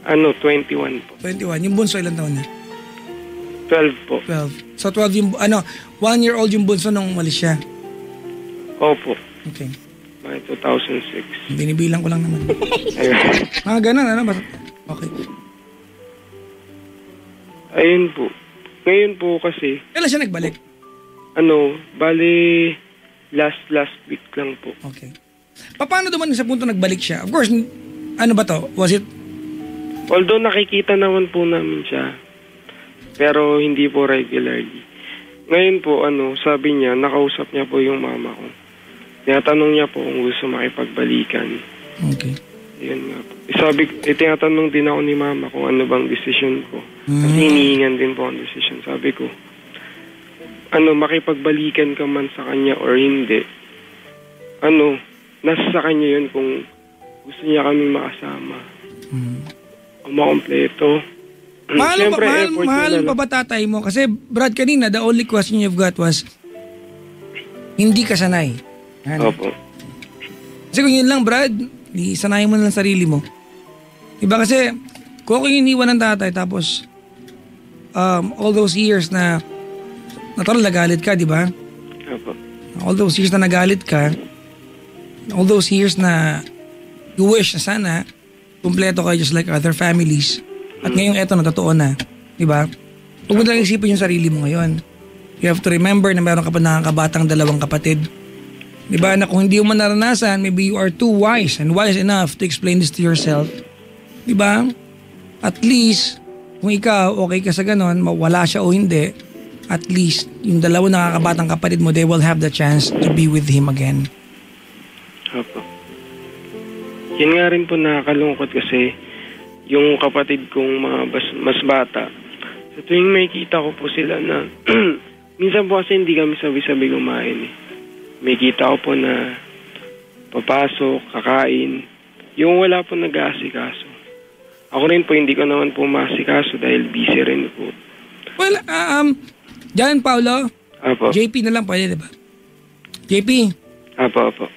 S3: 21 po.
S1: 21. Yung bunso, ilan taon na?
S3: 12 po.
S1: 12. So 12 yung, 1-year-old yung bunso nung umalis siya?
S3: Opo.
S1: Okay.
S3: May 2006.
S1: Binibilang ko lang naman.
S3: Ayun.
S1: Ganun, okay.
S3: Ayun po. Ngayon po kasi...
S1: Kailan siya nagbalik?
S3: Bali, last week lang po.
S1: Okay. Paano dumating sa punto nagbalik siya? Of course, ano ba to? Was it...
S3: Although nakikita naman po namin siya, pero hindi po regularly. Ngayon po, sabi niya, nakausap niya po yung mama ko. Tinatanong niya po kung gusto makipagbalikan.
S1: Okay.
S3: Yun nga po. Tinatanong din ako ni mama kung ano bang decision ko. Kasi hinihingan din po ang decision. Sabi ko, makipagbalikan ka man sa kanya or hindi. Nasa sa kanya yun kung gusto niya kaming makasama. O makompleto.
S1: Mahal pa ba tatay mo? Kasi Brad, kanina, the only question you've got was, hindi ka sanay.
S3: Opo.
S1: Kasi kung yun lang, Brad, isanayin mo na lang sarili mo. Diba kasi, kung ako iniwan ng tatay, tapos, all those years na natural nagalit ka, di ba?
S3: Opo.
S1: All those years na nagalit ka, all those years na you wish na sana, kumpleto kayo just like other families. At ngayong eto na, totoo na. Diba? Huwag mo lang isipin yung sarili mo ngayon. You have to remember na meron ka pa nakakabatang 2 kapatid. Diba? Na kung hindi mo naranasan, maybe you are too wise and wise enough to explain this to yourself. Diba? At least, kung ikaw okay ka sa ganon, mawala siya o hindi, at least, yung 2 nakakabatang kapatid mo, they will have the chance to be with him again.
S3: Opo. Yun nga rin po nakakalungkot kasi yung kapatid kong mga mas bata, sa tuwing may kita ko po sila na, minsan po kasi hindi kami sabi-sabi kumain eh. May kita ko po na papasok, kakain, yung wala po nag-aasikaso. Ako rin po, hindi ko naman po maasikaso dahil busy rin po.
S1: Well, Jan Paulo,
S3: Apo.
S1: JP na lang pwede, diba? JP,
S3: Apo.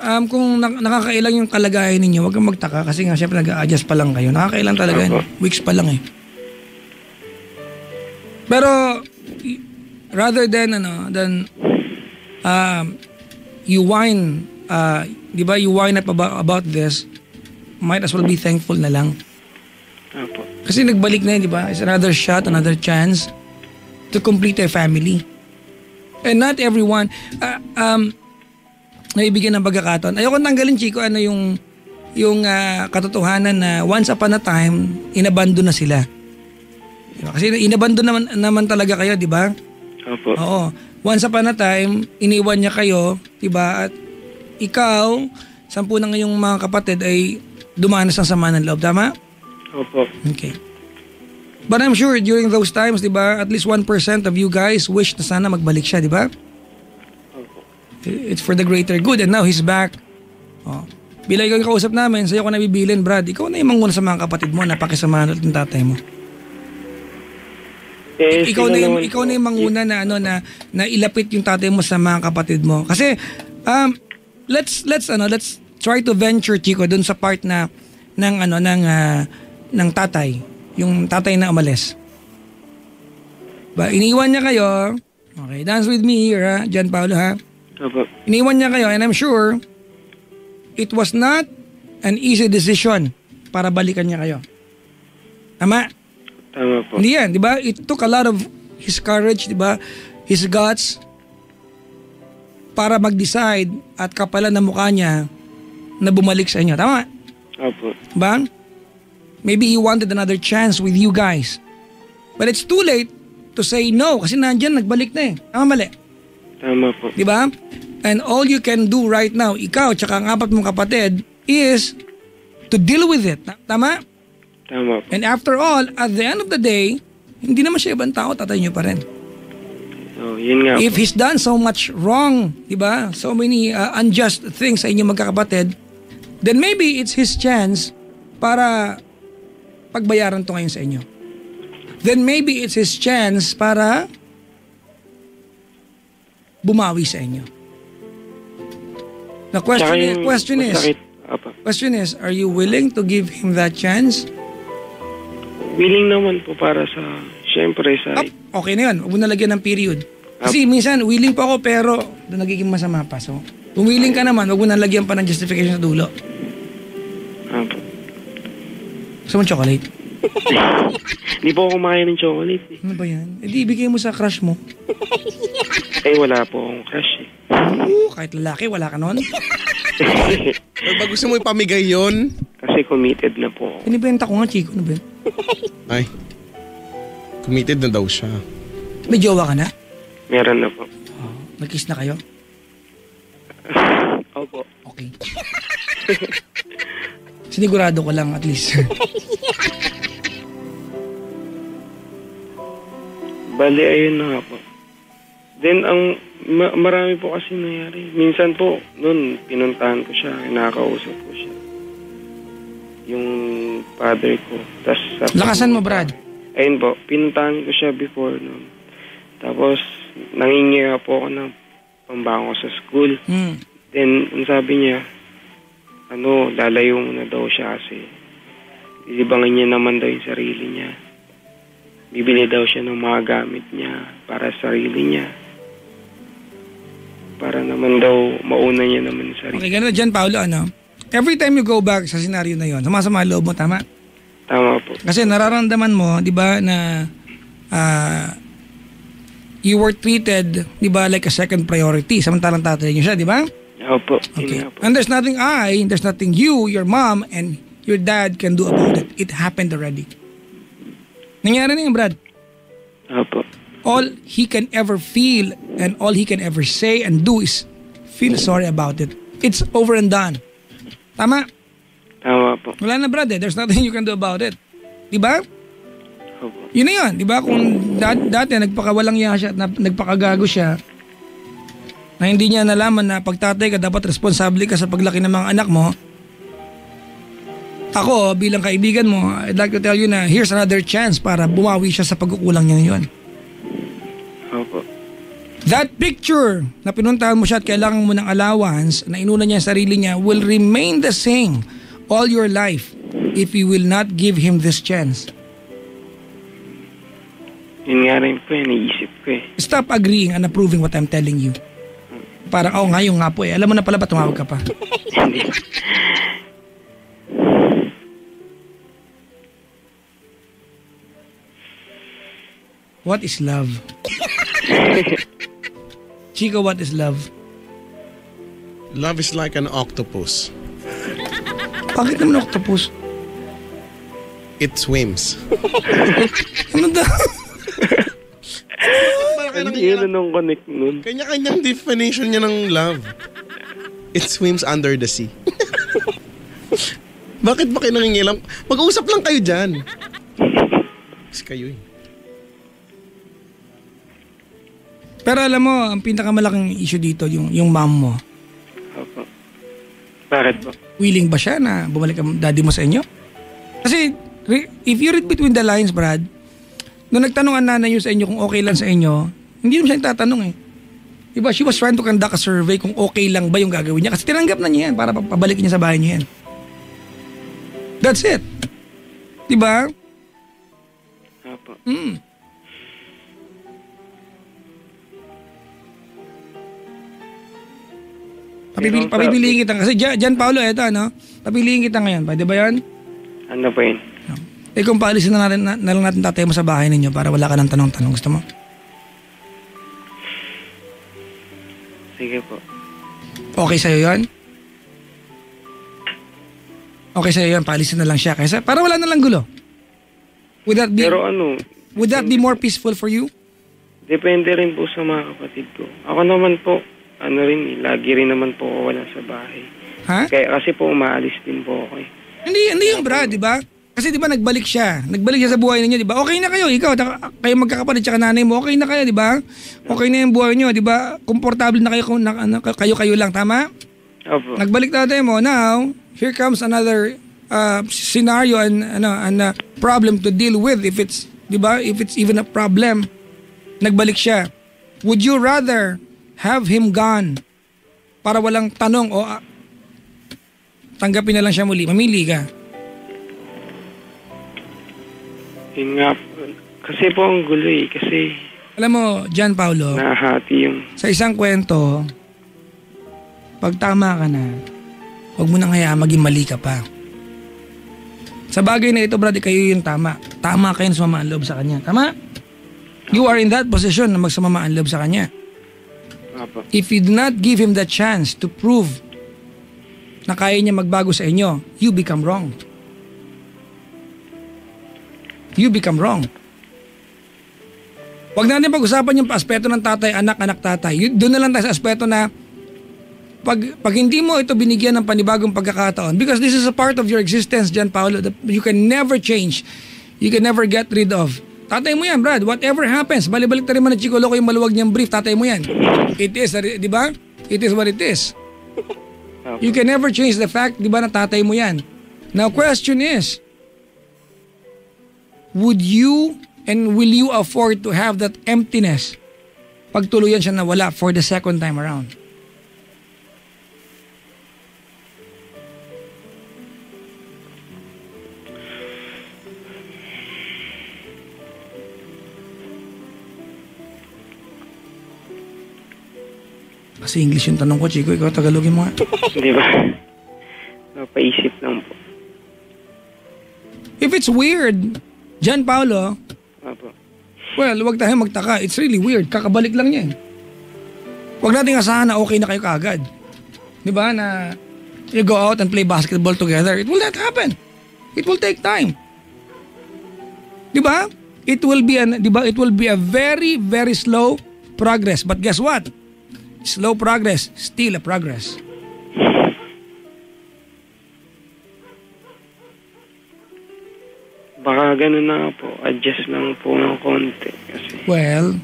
S1: kung nakakailang yung kalagayan ninyo, huwag kang magtaka kasi nga syempre nag-a-adjust pa lang kayo. Nakakailang talaga yun. Weeks pa lang eh. Pero rather than you whine, di ba, you whine up about this, might as well be thankful na lang.
S3: Apo.
S1: Kasi nagbalik na yun, di ba? It's another shot, another chance to complete a family. And not everyone, naibigyan ng pagkakataon. Ayoko tanggalin, Chico, ano yung katotohanan na once upon a time, inabandon na sila. Diba? Kasi inabandon naman talaga kayo, di ba?
S3: Opo.
S1: Oo. Once upon a time, iniwan niya kayo, di ba? At ikaw, 10 na ngayong mga kapatid ay dumanas ng sama ng loob. Tama?
S3: Opo.
S1: Okay. But I'm sure during those times, di ba, at least 1% of you guys wish na sana magbalik siya, di ba? It's for the greater good and now he's back. Oh. Bila ikaw yung kausap namin, sa'yo ko nabibilin, Brad. Ikaw na yung manguna sa mga kapatid mo, napakisamahan ulit ng tatay mo. Ikaw na yung manguna na ilapit yung tatay mo sa mga kapatid mo. Kasi let's try to venture, Chico, dun sa part na ng tatay, yung tatay na umalis. Ba, iniwan niya kayo. Okay, dance with me here, ha, Jan Paulo, ha.
S3: Opo.
S1: Iniwan niya kayo and I'm sure it was not an easy decision para balikan niya kayo. Tama?
S3: Tama po.
S1: Hindi yan, di ba? It took a lot of his courage, di ba? His guts para mag-decide at kapalan ng mukha niya na bumalik sa inyo. Tama?
S3: Opo.
S1: Ba? Maybe he wanted another chance with you guys. But it's too late to say no kasi nandyan, nagbalik na eh. Tama, mali?
S3: Tama po.
S1: Di ba? And all you can do right now, ikaw tsaka ang 4 mong kapatid, is to deal with it. Tama?
S3: Tama po.
S1: And after all, at the end of the day, hindi naman siya ibang tao, tatay niyo pa rin.
S3: So, yun nga
S1: If
S3: po.
S1: he's done so much wrong, di ba? So many unjust things sa inyong magkakapatid, then maybe it's his chance para pagbayaran to ngayon sa inyo. Then maybe it's his chance para bumawi sa inyo. The question is, are you willing to give him that chance?
S3: Willing naman po para sa, syempre sa...
S1: Okay na yun. Huwag mo nalagyan ng period. Kasi minsan, willing pa ako pero nagiging masama pa. So, kung willing ka naman, huwag mo nalagyan pa ng justification sa dulo.
S3: Apo.
S1: Gusto mo chocolate?
S3: Hindi po ako kumakain ng chocolate eh.
S1: Ano ba yan? E di, ibigay mo sa crush mo.
S3: Eh, wala po akong crush eh.
S1: Kahit lalaki, wala ka nun.
S2: Pag gusto mo ipamigay yon?
S3: Kasi committed na po ako.
S1: Pinibenta ko nga, Chico. Ano ba yun?
S2: Ay, committed na daw siya.
S1: May jowa ka na?
S3: Meron na po.
S1: Nag-kiss na kayo?
S3: Opo.
S1: Okay. Sinigurado ko lang at least.
S3: Bali, ayun na nga po. Then, ang marami po kasi nangyari. Minsan po, noon, pinuntahan ko siya, nakakausap ko siya. Yung father ko.
S1: Lakasan mo, Brad.
S3: Ayun po, pinuntahan ko siya before noon. Tapos, nangingiya po ako ng pambango sa school. Then, ang sabi niya, lalayo muna daw siya kasi ilibangin niya naman daw yung sarili niya. Bibili daw siya ng mga gamit niya para sa sarili niya. Para naman daw mauna niya naman sa sarili.
S1: Okay, gano'n dyan, Paolo, every time you go back sa scenario na yon, sama-sama loob mo, tama?
S3: Tama po.
S1: Kasi nararamdaman mo, di ba, na you were treated, di ba, like a second priority. Samantalang tatay niyo siya, di ba?
S3: Opo.
S1: Okay. And there's nothing you, your mom, and your dad can do about it. It happened already. Nangyari na yun, Brad.
S3: Opo.
S1: All he can ever feel and all he can ever say and do is feel sorry about it. It's over and done. Tama?
S3: Tama po.
S1: Wala na, Brad, There's nothing you can do about it. Di ba?
S3: Opo.
S1: Yun na yun, di ba? Kung dati nagpakawalang iya siya at nagpakagago siya, na hindi niya nalaman na pagtatay ka, dapat responsable ka sa paglaki ng mga anak mo. Ako, bilang kaibigan mo, I'd like to tell you na here's another chance para bumawi siya sa pagkukulang niya ngayon.
S3: Opo.
S1: That picture na pinuntahan mo siya at kailangan mo ng allowance na inuna niya sa sarili niya will remain the same all your life if you will not give him this chance.
S3: Yun nga rin po, naisip ko eh.
S1: Stop agreeing and approving what I'm telling you. Parang, ngayon nga po eh. Alam mo na pala ba tumawag ka pa?
S3: Hindi.
S1: What is love? Chico, what is love?
S2: Love is like an octopus.
S1: Bakit naman octopus?
S2: It swims.
S1: Ano daw?
S3: Hindi yun anong connect nun.
S2: Kanya-kanyang definition niya ng love. It swims under the sea. Bakit ba kayo nangingilam? Mag-uusap lang kayo dyan. Kasi kayo eh.
S1: Pero alam mo, ang pinakamalaking issue dito, yung mom mo.
S3: Opo. Bakit po?
S1: Willing ba siya na bumalik ang daddy mo sa inyo? Kasi, if you read between the lines, Brad, nung nagtanong ang nanay niyo sa inyo kung okay lang sa inyo, hindi naman siya nagtatanong eh. Diba, she was trying to conduct a survey kung okay lang ba yung gagawin niya. Kasi tinanggap na niya yan para pabalikin niya sa bahay niya yan. That's it. Diba?
S3: Opo.
S1: Papipiliin kita. Kasi Jan Paulo, eto ano, papiliin kita ngayon. Pwede ba yan?
S3: Ano po yun?
S1: Eh kung paalisin na lang natin tatay mo sa bahay ninyo para wala ka ng tanong-tanong. Gusto mo?
S3: Sige po.
S1: Okay sa'yo yun? Okay sa'yo yun, paalisin na lang siya. Kaysa, para wala na lang gulo. Would that be more peaceful for you?
S3: Depende rin po sa mga kapatid ko. Ako naman po, lagi rin naman po ako wala sa bahay.
S1: Ha?
S3: Kasi po umaalis din po ako eh.
S1: Hindi yung Brad, di ba? Kasi di ba nagbalik siya. Nagbalik siya sa buhay ninyo, di ba? Okay na kayo, ikaw, kayo magkakapatid tsaka nanay mo, okay na kayo, di ba? Okay na yung buhay niyo, di ba? Komportable na kayo kung kayo lang, tama?
S3: Opo.
S1: Nagbalik tatay mo. Now, here comes another scenario and problem to deal with if it's, di ba? If it's even a problem. Nagbalik siya. Would you rather have him gone para walang tanong o tanggapin na lang siya muli? Mamili ka.
S3: Yun nga po. Kasi po ang gulo eh. Kasi
S1: Alam mo, Jan Paulo,
S3: nahati yung...
S1: sa isang kwento, pag tama ka na, huwag mo nang hayaan maging mali ka pa. Sa bagay na ito, brad, kayo yung tama. Tama kayo sa sumama ang loob sa kanya. Tama? You are in that position na magsamama ang loob sa kanya.
S3: Opo.
S1: If you do not give him the chance to prove na kaya niya magbago sa inyo, you become wrong. You become wrong. Huwag natin pag-usapan yung aspeto ng tatay, anak, tatay. Doon na lang tayo sa aspeto na pag hindi mo ito binigyan ng panibagong pagkakataon, because this is a part of your existence, Jan Paulo, that you can never change. You can never get rid of. Tatay mo yan, Brad. Whatever happens, balik-balik na rin man ng Chico Loco yung maluwag niyang brief, tatay mo yan. It is, di ba? It is what it is. You can never change the fact, di ba, na tatay mo yan. Now, question is, would you and will you afford to have that emptiness pag tuluyan siya nawala for the second time around? Kasi English yung tanong ko, Chico. Ikaw, Tagalogin mo nga.
S3: Di ba? Napaisip lang po.
S1: If it's weird, Jan Paulo,
S3: Opo.
S1: well, huwag tayo magtaka. It's really weird. Kakabalik lang niya. Huwag nating asahan na okay na kayo kaagad. Di ba? Na you go out and play basketball together. It will not happen. It will take time. Di ba? It will be a very, very slow progress. But guess what? Slow progress, still a progress.
S3: Baka ganun na nga po. Adjust lang po ng konti. Kasi,
S1: Well,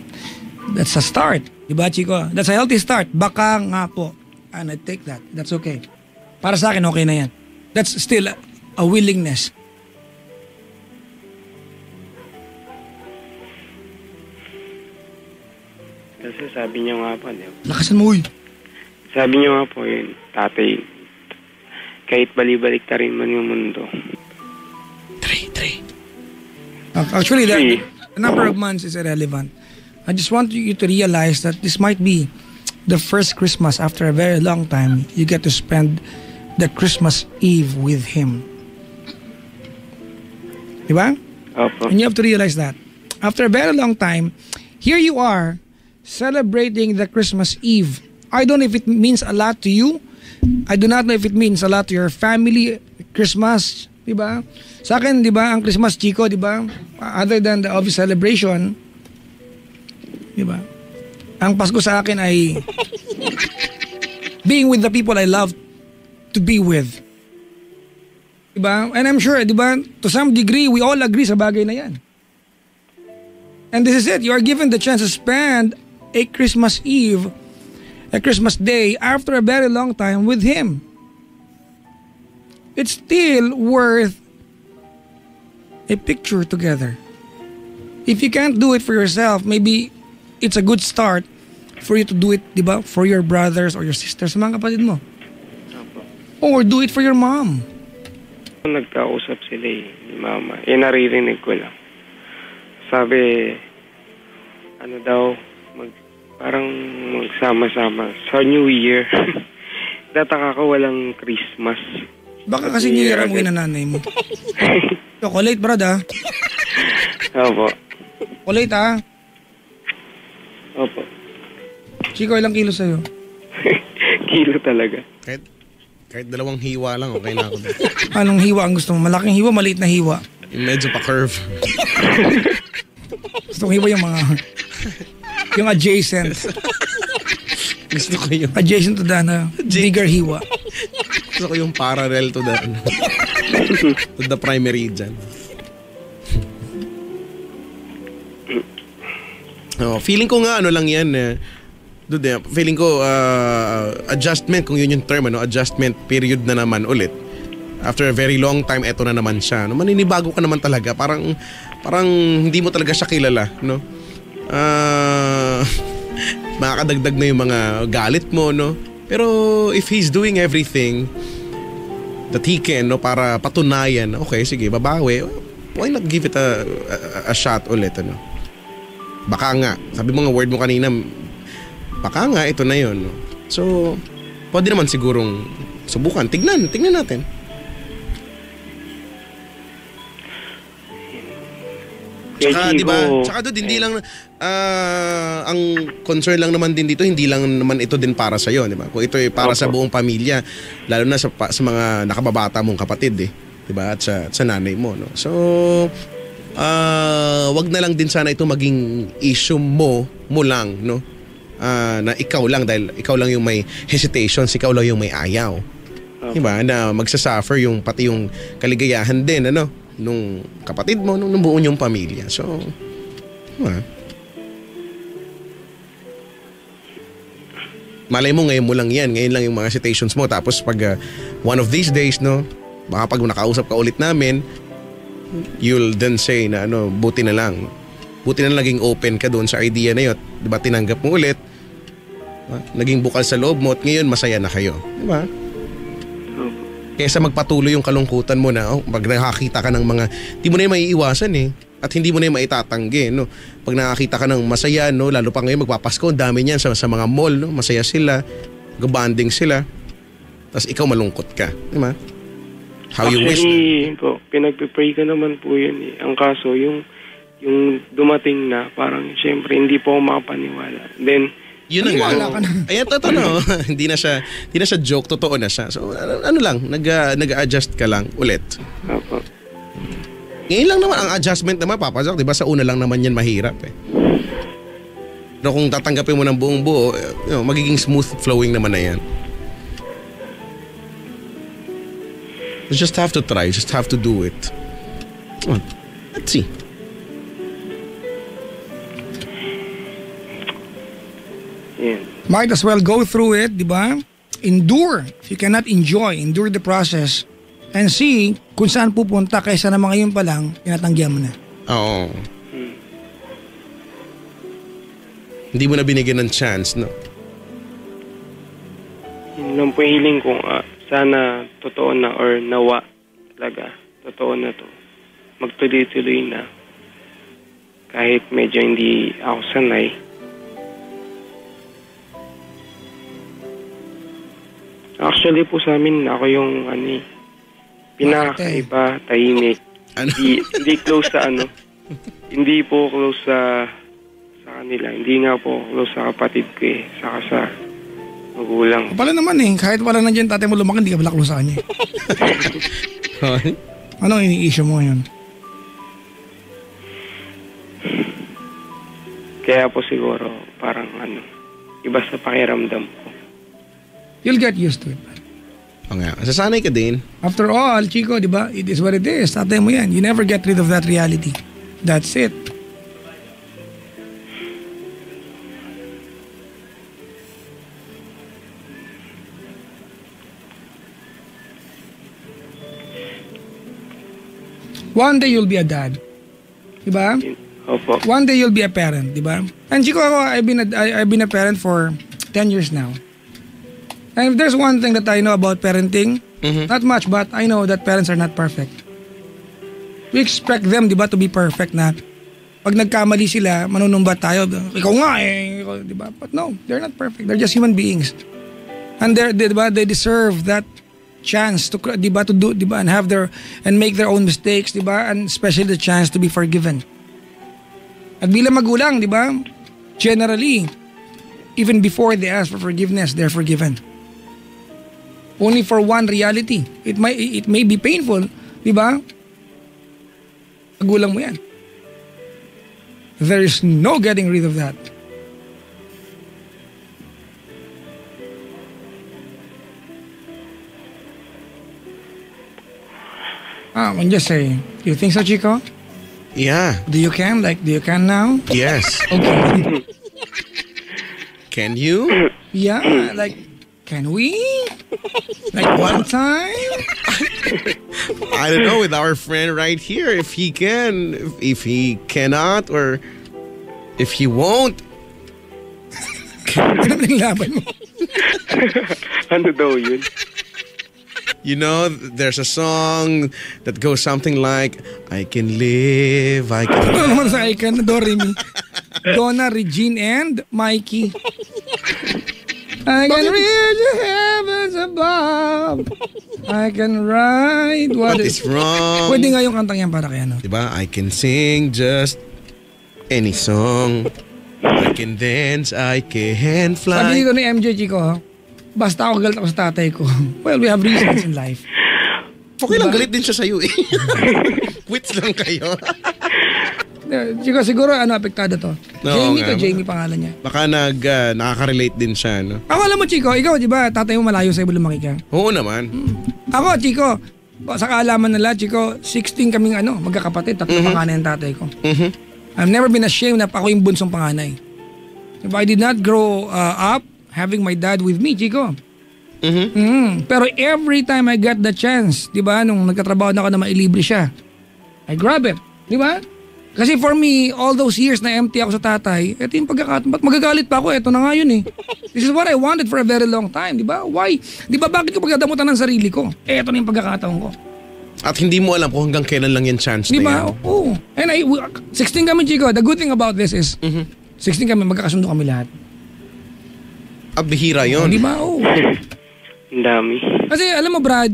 S1: that's a start. Diba, Chico? That's a healthy start. Baka nga po. And I take that. That's okay. Para sa akin, okay na yan. That's still a willingness.
S3: kasi sabi niyo nga po, di ba?
S1: Lakasan mo, uy.
S3: Sabi niyo nga po yun, tatay, kahit balibalik ta rin man yung mundo.
S1: Three. Actually, the number of months is irrelevant. I just want you to realize that this might be the first Christmas after a very long time you get to spend the Christmas Eve with him. Diba?
S3: Opo.
S1: And you have to realize that. After a very long time, here you are celebrating the Christmas Eve. I don't know if it means a lot to you. I do not know if it means a lot to your family. Christmas, di ba? Sa akin, di ba, ang Christmas, Chico, di ba? Other than the obvious celebration, di ba? Ang Pasko sa akin ay being with the people I love to be with. Di ba? And I'm sure, di ba, to some degree, we all agree sa bagay na yan. And this is it. You are given the chance to spend a Christmas Eve, a Christmas Day, after a very long time with him. It's still worth a picture together. If you can't do it for yourself, maybe it's a good start for you to do it, di ba, for your brothers or your sisters, mga kapatid mo.
S3: Opo.
S1: Or do it for your mom.
S3: Nagkausap sila ni mama. Naririnig ko lang. Sabi, ano daw, parang magsama-sama sa New Year. Tataka ko walang Christmas.
S1: Baka kasi New Year ang uwi na nanay mo. Chocolate, brad, ha?
S3: Opo.
S1: Chocolate, ha?
S3: Opo.
S1: Chico, ilang kilo sa'yo?
S3: Kilo talaga.
S2: Kahit dalawang hiwa lang, okay na ako doon.
S1: Anong hiwa ang gusto mo? Malaking hiwa, maliit na hiwa?
S2: Yung medyo pa-curve.
S1: Gusto kong hiwa yung mga... yung adjacent.
S2: Gusto ko yung...
S1: Adjacent to the bigger hiwa.
S2: Gusto ko yung parallel to the... to the primary dyan. Feeling ko nga ano lang yan dude, feeling ko adjustment, kung yun yung term, adjustment period na naman ulit. After a very long time, eto na naman siya. Maninibago ka naman talaga. Parang hindi mo talaga siya kilala, no? Makakadagdag na yung mga galit mo, no? Pero if he's doing everything that he can, no, para patunayan, okay, sige, babawi, why not give it a shot ulit, ano? Baka nga, sabi mo nga word mo kanina, baka nga ito na yun, no? So, pwede naman sigurong subukan. Tignan natin. Tsaka, di ba? Tsaka doon, hindi lang, ang concern lang naman din dito, hindi lang naman ito din para sa'yo, di ba? Kung ito ay para sa buong pamilya, lalo na sa mga nakababata mong kapatid, di ba? At sa nanay mo, no? So, wag na lang din sana ito maging issue mo lang, no? Na ikaw lang, dahil ikaw lang yung may hesitations, ikaw lang yung may ayaw. Di ba? Na magsasuffer yung pati yung kaligayahan din, ano? Nung kapatid mo, nung buo niyong pamilya. So, malay mo ngayon mo lang yan. Ngayon lang yung mga citations mo. Tapos pag one of these days, no, baka pag nakausap ka ulit namin, you'll then say na buti na lang. Buti na naging open ka doon sa idea na yun. Diba, tinanggap mo ulit. Naging bukal sa loob mo at ngayon masaya na kayo. Diba? Kaysa magpatuloy yung kalungkutan mo na pag nakakita ka ng mga hindi mo na yung maiiwasan at hindi mo na yung maitatanggi, no? Pag nakakita ka ng masaya, no, lalo pa ngayon magpapasko, ang dami niyan sa mga mall, no? Masaya sila, gabanding sila, tapos ikaw malungkot ka, di ba? How you wish
S3: po, pinagpipray ko naman po yun Ang kaso, yung dumating na, parang syempre hindi po ako makapaniwala. Then
S2: yun na nga. Ayan, totoo no. Hindi na siya joke, totoo na siya. So, lang, nag-adjust ka lang ulit.
S3: Opo.
S2: Ngayon lang naman, ang adjustment naman, Papa Jack, di ba, sa una lang naman yan mahirap Pero kung tatanggapin mo ng buong buo, magiging smooth flowing naman na yan. You just have to try, just have to do it. Let's see.
S3: Yan.
S1: Might as well go through it, di ba? Endure. If you cannot enjoy, endure the process and see kung saan pupunta kaysa naman ngayon pa lang, tinatanggihan mo na.
S2: Oo. Hindi mo na binigyan ng chance, no?
S3: Yun lang po hiling ko. Sana totoo na or nawa talaga. Totoo na to. Magtuloy-tuloy na. Kahit medyo hindi ako sanay. Actually po sa amin, ako yung pinakaiba, tahimik.
S2: Ano?
S3: Hindi close sa hindi po close sa kanila. Hindi nga po close sa kapatid ko eh. Saka sa magulang.
S1: Pala naman eh, kahit wala nandiyan tatay mo lumaki, hindi ka pala close sa kanya. Ano ini-issue mo ngayon?
S3: Kaya po siguro, parang iba sa pakiramdam ko.
S1: You'll get used to it.
S2: O nga, sasanay ka din.
S1: After all, Chico, di ba? It is what it is. Tatay mo yan. You never get rid of that reality. That's it. One day you'll be a dad. Di ba?
S3: Opo.
S1: One day you'll be a parent, di ba? And Chico, I've been a parent for 10 years now. And if there's one thing that I know about parenting, not much, but I know that parents are not perfect. We expect them, di ba, to be perfect na pag nagkamali sila, manunumbat tayo. Ikaw nga eh, di ba? But no, they're not perfect. They're just human beings. And they deserve that chance to, di ba, to do, di ba, and have and make their own mistakes, di ba? And especially the chance to be forgiven. At bilang magulang, di ba? Generally, even before they ask for forgiveness, they're forgiven. Only for one reality. It may be painful, di ba? Magulang mo yan. There is no getting rid of that. I'm just saying. Do you think so, Chico?
S2: Yeah.
S1: Do you can now?
S2: Yes.
S1: Okay.
S2: Can you?
S1: Yeah, can we? Like one time?
S2: I don't know, with our friend right here, if he can, if he cannot, or if he won't.
S1: Ano ba laban mo?
S3: Ano daw yun?
S2: You know, there's a song that goes something like, I can live, I can...
S1: Ano naman sa icon? Doremi. Donna, Regine, and Mikey. I can reach the heavens above. I can write
S2: What is wrong?
S1: Pwede nga yung kantang yan para kay ano.
S2: Diba? I can sing just any song. I can dance, I can
S1: Sabi
S2: fly.
S1: ko ni MJ, Chico, basta ako galit ako sa tatay ko. Well, we have reasons in life.
S2: Okay lang, galit din siya sa'yo eh. Quits lang kayo.
S1: Chico, siguro apektado to.
S2: Oo
S1: Jamie
S2: nga.
S1: Jamie pangalan niya.
S2: Baka nakaka-relate din siya, no?
S1: Ako alam mo, Chico, ikaw, di ba, tatay mo malayo sa lumaki ka?
S2: Oo naman.
S1: Ako, Chico, sa kaalaman nila, Chico, 16 kaming magkakapatid, tatlong panganay ng tatay ko. I've never been ashamed na ako yung bunsong panganay. If I did not grow up having my dad with me, Chico. Pero every time I got the chance, di ba, nung nagkatrabaho na ako na mailibre siya, I grab it, di ba? Kasi for me, all those years na empty ako sa tatay, eto yung pagkakataon. Ba't magagalit pa ako? Eto na nga yun eh. This is what I wanted for a very long time, di ba? Why? Di ba bakit ko pagdadamutan ng sarili ko? Eto na yung pagkakataon ko.
S2: At hindi mo alam kung hanggang kailan lang yung chance
S1: Di
S2: na
S1: ba?
S2: yan.
S1: Oo. And 16 kami, Chico. The good thing about this is, 16 kami, magkakasundo kami lahat.
S2: At bihira
S1: Oh,
S2: yun.
S1: di ba? Oo.
S3: Ang dami.
S1: Kasi alam mo, Brad,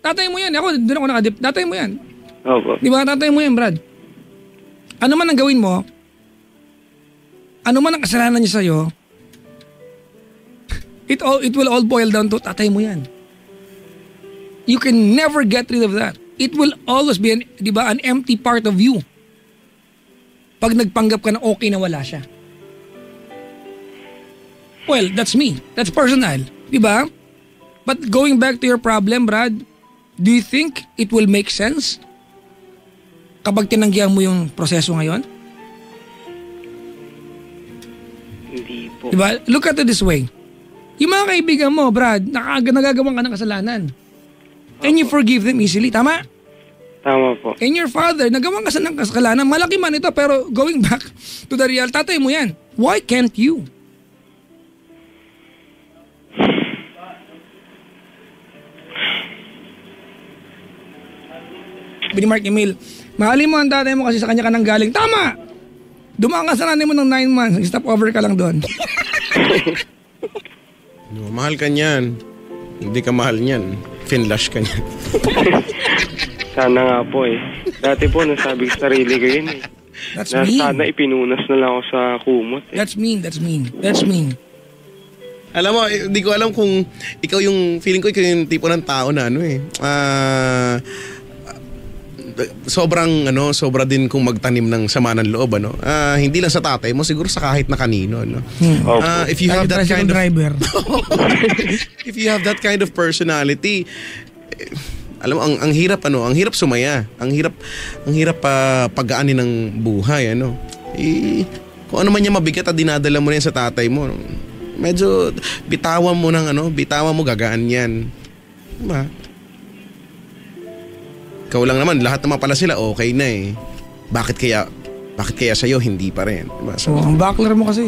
S1: tatay mo yan. Doon ako nakadip. Tatay mo yan.
S3: Opo.
S1: Di ba? Tatay mo yan, Brad. Ano man ang gawin mo, ano man ang kasalanan niya sa'yo, it will all boil down to tatay mo yan. You can never get rid of that. It will always be an empty part of you. Pag nagpanggap ka na okay na wala siya. Well, that's me. That's personal. Di ba? But going back to your problem, Brad, do you think it will make sense? kapag tinanggihan mo yung proseso ngayon?
S3: Hindi po.
S1: Diba? Look at it this way. Yung mga kaibigan mo, Brad, nagagawan ka ng kasalanan. And you forgive them easily, tama?
S3: Tama po.
S1: And your father, nagawan ka ng kasalanan, malaki man ito, pero going back to the real, tatay mo yan. Why can't you? Bini Mark Emil, mahalin mo ang tatay mo kasi sa kanya ka nang galing. Tama! Dumaan ka sa nanay mo ng 9 months, stop over ka lang doon.
S2: No, mahal ka niyan. Hindi ka mahal niyan. Finlash ka niyan.
S3: Sana nga po eh. Dati po nasabi ko sa sarili ko yun eh.
S1: That's
S3: Na
S1: mean.
S3: sana ipinunas na lang ako sa kumot eh.
S1: That's mean, that's mean. That's mean.
S2: Alam mo, hindi ko alam kung ikaw yung, feeling ko ikaw yung tipo ng tao na sobra din kung magtanim ng sama ng loob, hindi lang sa tatay mo, siguro sa kahit na kanino,
S3: Opo.
S2: If you have that
S1: Tricycle
S2: kind of
S1: driver.
S2: if you have that kind of personality, alam mo, ang hirap ang hirap sumaya, ang hirap pagaanin ng buhay, kung ano man niya mabigat at dinadala mo rin sa tatay mo, medyo bitawan mo gagaan yan. Diba? Ikaw lang naman, lahat naman pala sila okay na eh. Bakit kaya sa'yo hindi pa rin? Diba? So,
S1: ang buckler mo kasi.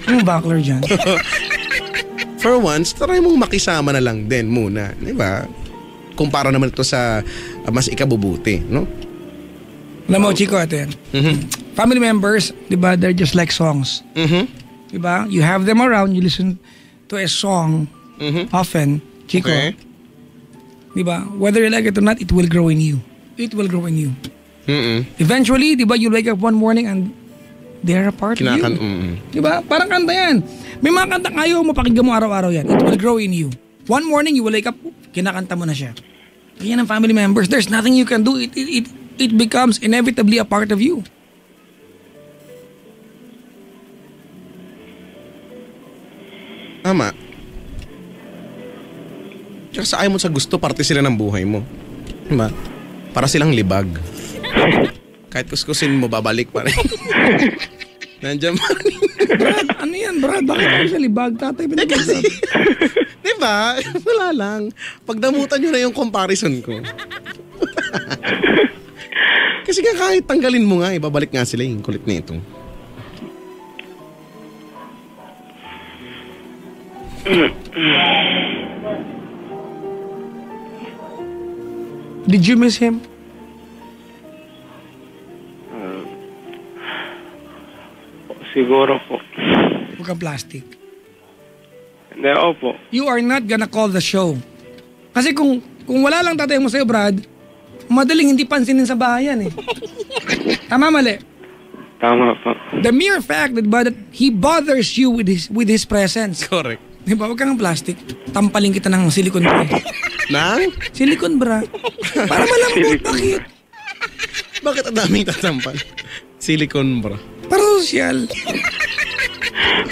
S1: Anong buckler dyan?
S2: For once, try mong makisama na lang din muna. Diba? Kumpara naman ito sa mas ikabubuti, no?
S1: Alam mo, Chico, ito yan. Family members, di ba, they're just like songs. Di ba? You have them around, you listen to a song often, Chico.
S2: Okay.
S1: Di ba? Whether you like it or not, it will grow in you. It will grow in you. Eventually, di ba, you wake up one morning and they're a part of you. Di ba? Parang kanta yan. May mga kanta ayaw mo, pakinggan mo araw-araw yan. It will grow in you. One morning, you will wake up, kinakanta mo na siya. Yan ang family members. There's nothing you can do. It becomes inevitably a part of you.
S2: Tama. Tsaka sa ayaw mo sa gusto, parte sila ng buhay mo. Diba? Para silang libag. Kahit kuskusin mo, babalik pa rin. Nandiyan pa rin.
S1: Brad, ano yan, Brad? Bakit ako sa libag? Tatay,
S2: Kasi, diba? Wala lang. Pagdamutan nyo na yung comparison ko. Kasi nga kahit tanggalin mo nga, babalik nga sila yung kulit na ito.
S1: Did you miss him?
S3: Siguro po.
S1: Huwag kang plastic.
S3: Hindi, opo.
S1: You are not gonna call the show. Kasi kung wala lang tatay mo sa'yo, Brad, madaling hindi pansinin sa bahayan eh. Tama, mali?
S3: Tama po.
S1: The mere fact that he bothers you with his presence.
S2: Correct.
S1: Di ba? Huwag kang plastic. Tampaling kita ng silicone bra.
S2: Nang?
S1: Silicone bra. Para malambot. Bakit?
S2: Bakit ang daming tatampal? Silicone bra.
S1: Para social.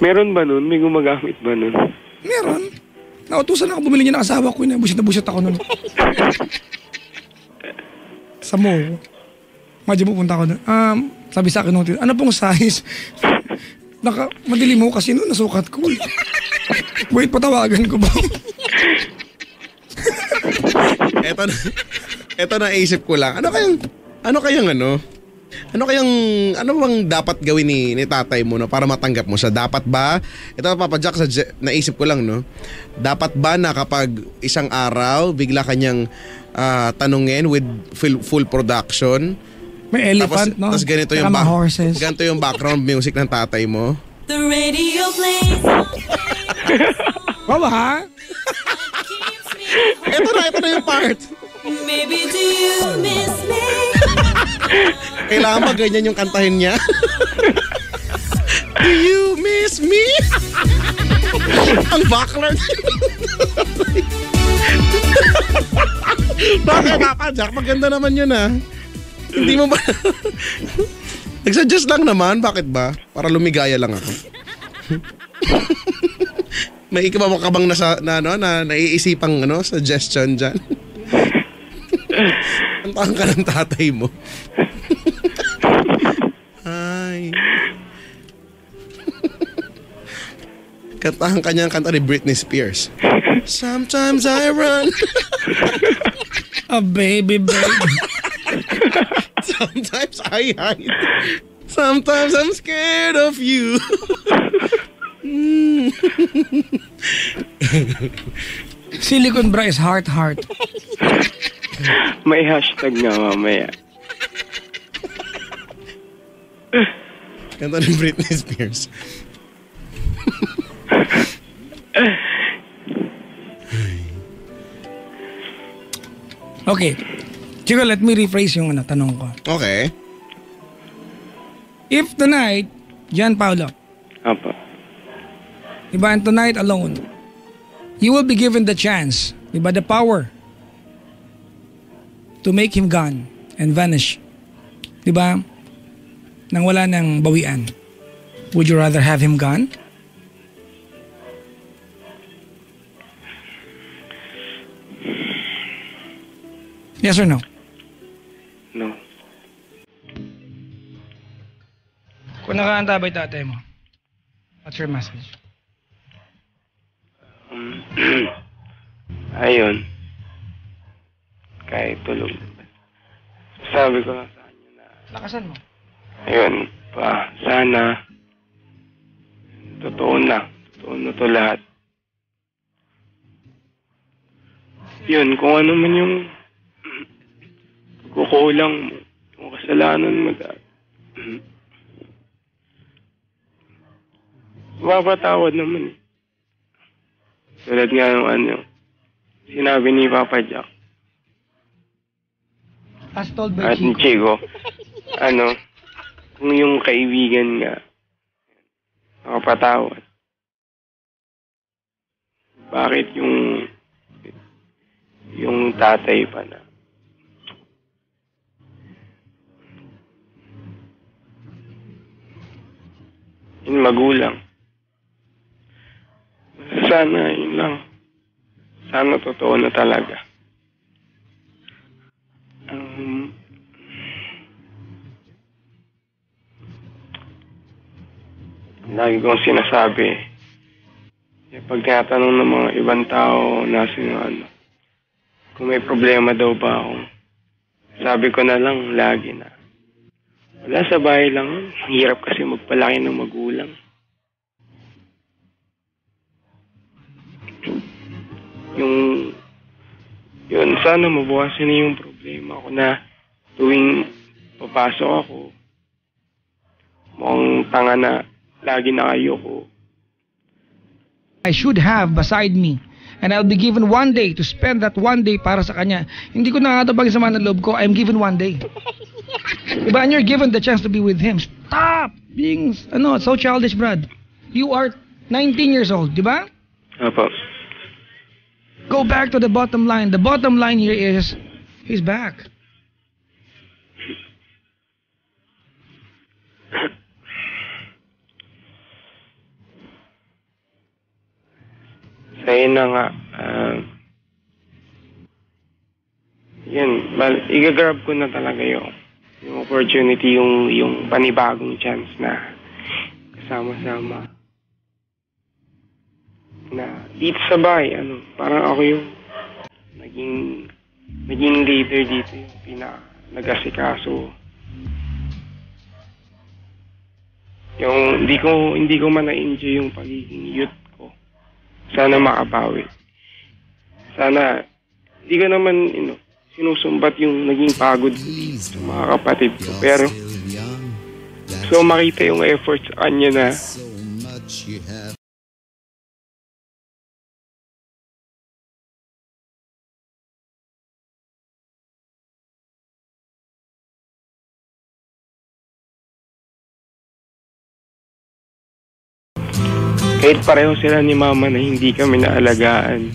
S3: Meron ba nun? May gumagamit ba nun?
S1: Meron. Nautusan ako bumili niya ng asawa ko. Busit na busit ako nun. Sa mall. Madya mo punta ako nun. Sabi sa akin nung ano pong size? Madilim mo kasi nun nasukat ko. Wait, patawagan ko ba?
S2: Eto na isip ko lang. Ano bang dapat gawin ni tatay mo para matanggap mo siya? Dapat ba? Ito Papa Jack, naisip ko lang, no? Dapat ba na kapag isang araw bigla kanyang tanungin with full production?
S1: May elephant, no?
S2: Tapos ganito yung background music ng tatay mo.
S4: The radio plays.
S1: Baba, ha?
S2: Ito na yung part.
S4: Baby, do you miss me?
S2: Kailangan ba ganyan yung kantahin niya? Do you miss me? Ang background. Bakit, Papa Jack? Maganda naman yun, ha? Hindi mo ba? Nagsuggest lang naman. Bakit ba? Para lumigaya lang ako. May ikaw ka bang naiisipang suggestion dyan? Kantahan ka ng tatay mo. Ay. Kantahan ka niyang kanta ni Britney Spears. Sometimes I run.
S1: Oh, baby.
S2: Sometimes I hide. Sometimes I'm scared of you.
S1: Silicon bra is heart.
S3: May hashtag nga mamaya.
S2: Kanta ni Britney Spears.
S1: Okay. Chico, let me rephrase yung tanong ko.
S2: Okay.
S1: If tonight, Gian Paolo,
S3: Apo.
S1: diba, and tonight alone, you will be given the chance, diba, the power to make him gone and vanish. Diba? Nang wala nang bawian. Would you rather have him gone? Yes or no?
S3: No.
S1: Kung nakaantabay tatay mo, what's your message?
S3: Ayun. Kahit tulog. Sabi ko sa kanya na,
S1: Lakasan mo.
S3: ayun pa, sana, totoo na to lahat. Yun, kung ano man yung kukulang mo, yung kasalanan mo dahil. Mapatawad naman eh. Tulad nga ng sinabi ni Papa Jack
S1: As told by
S3: at ni Chico, kung yung kaibigan nga nakapatawad, bakit yung tatay pa na yung magulang, sana yun lang, sana totoo na talaga. Lagi kong sinasabi, pag tinatanong ng mga ibang tao na kung may problema daw ba ako, sabi ko na lang lagi na wala, sa bahay lang. Ang hirap kasi magpalaki ng magulang. Yun, sana mabawasan na yung problema ko na tuwing papasok ako, mukhang tanga na lagi na kayo ko.
S1: I should have beside me. And I'll be given one day to spend that one day para sa kanya. Hindi ko nakatabag sa mga loob ko. I'm given one day. Diba? And you're given the chance to be with him. Stop being so childish, Brad. You are 19 years old, diba?
S3: Apo.
S1: Go back to the bottom line. The bottom line here is, he's back.
S3: Sa'yo na nga, igagrab ko na talaga yung opportunity, yung panibagong chance na kasama-sama. Na dito sa bahay, parang ako yung naging leader dito, yung nag-asikaso. Yung hindi ko man na-enjoy yung pagiging youth ko. Sana makabawi. Sana, hindi ko naman, sinusumbat yung naging pagod ko sa mga kapatid ko. Pero, so makita yung effort sa kanya na kahit pareho sila ni Mama na hindi kami naalagaan.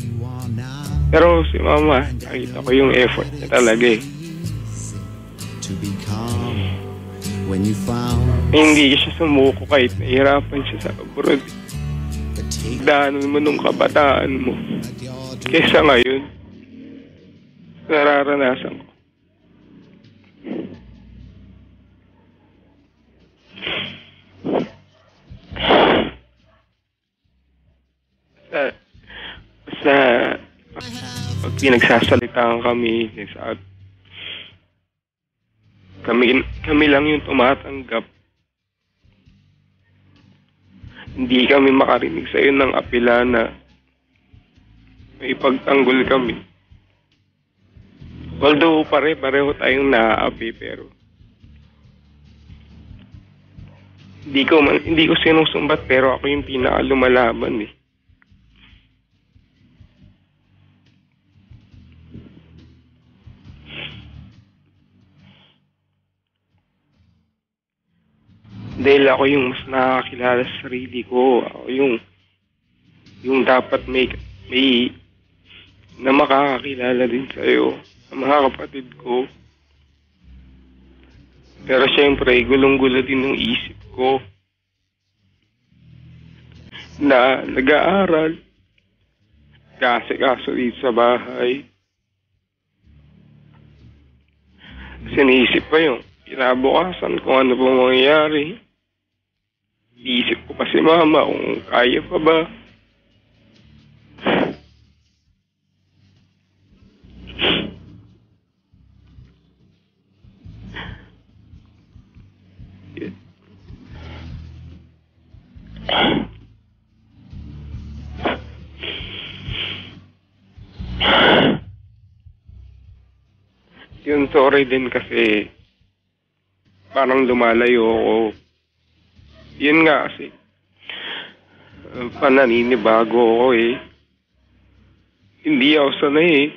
S3: Pero si Mama, nakita ko yung effort niya talaga eh. Hindi siya sumuko kahit nahihirapan siya sa abroad. Daanan mo nung kabataan mo. Kesa ngayon, nararanasan ko. pinagsasalitaan kami. At kami lang yung tumatanggap. Hindi kami makarinig sa iyo ng apela na may pagtanggol kami. Although pareho tayong naaapi, pero hindi ko sinusumbat, pero ako yung pinakalumalaban eh. Dahil ako yung mas nakakilala sa sarili ko. Ako yung dapat may na makakakilala din sa'yo, sa mga kapatid ko. Pero syempre, gulong-gulo din ng isip ko na nag-aaral, kaso dito sa bahay. Sinisip pa yung kinabukasan kung ano po mangyayari. Iisip ko pa si mama kung kaya pa ba. Yun, sorry din kasi parang lumalayo ako. Yun nga kasi pananinibago ako eh. Hindi ako sanay eh.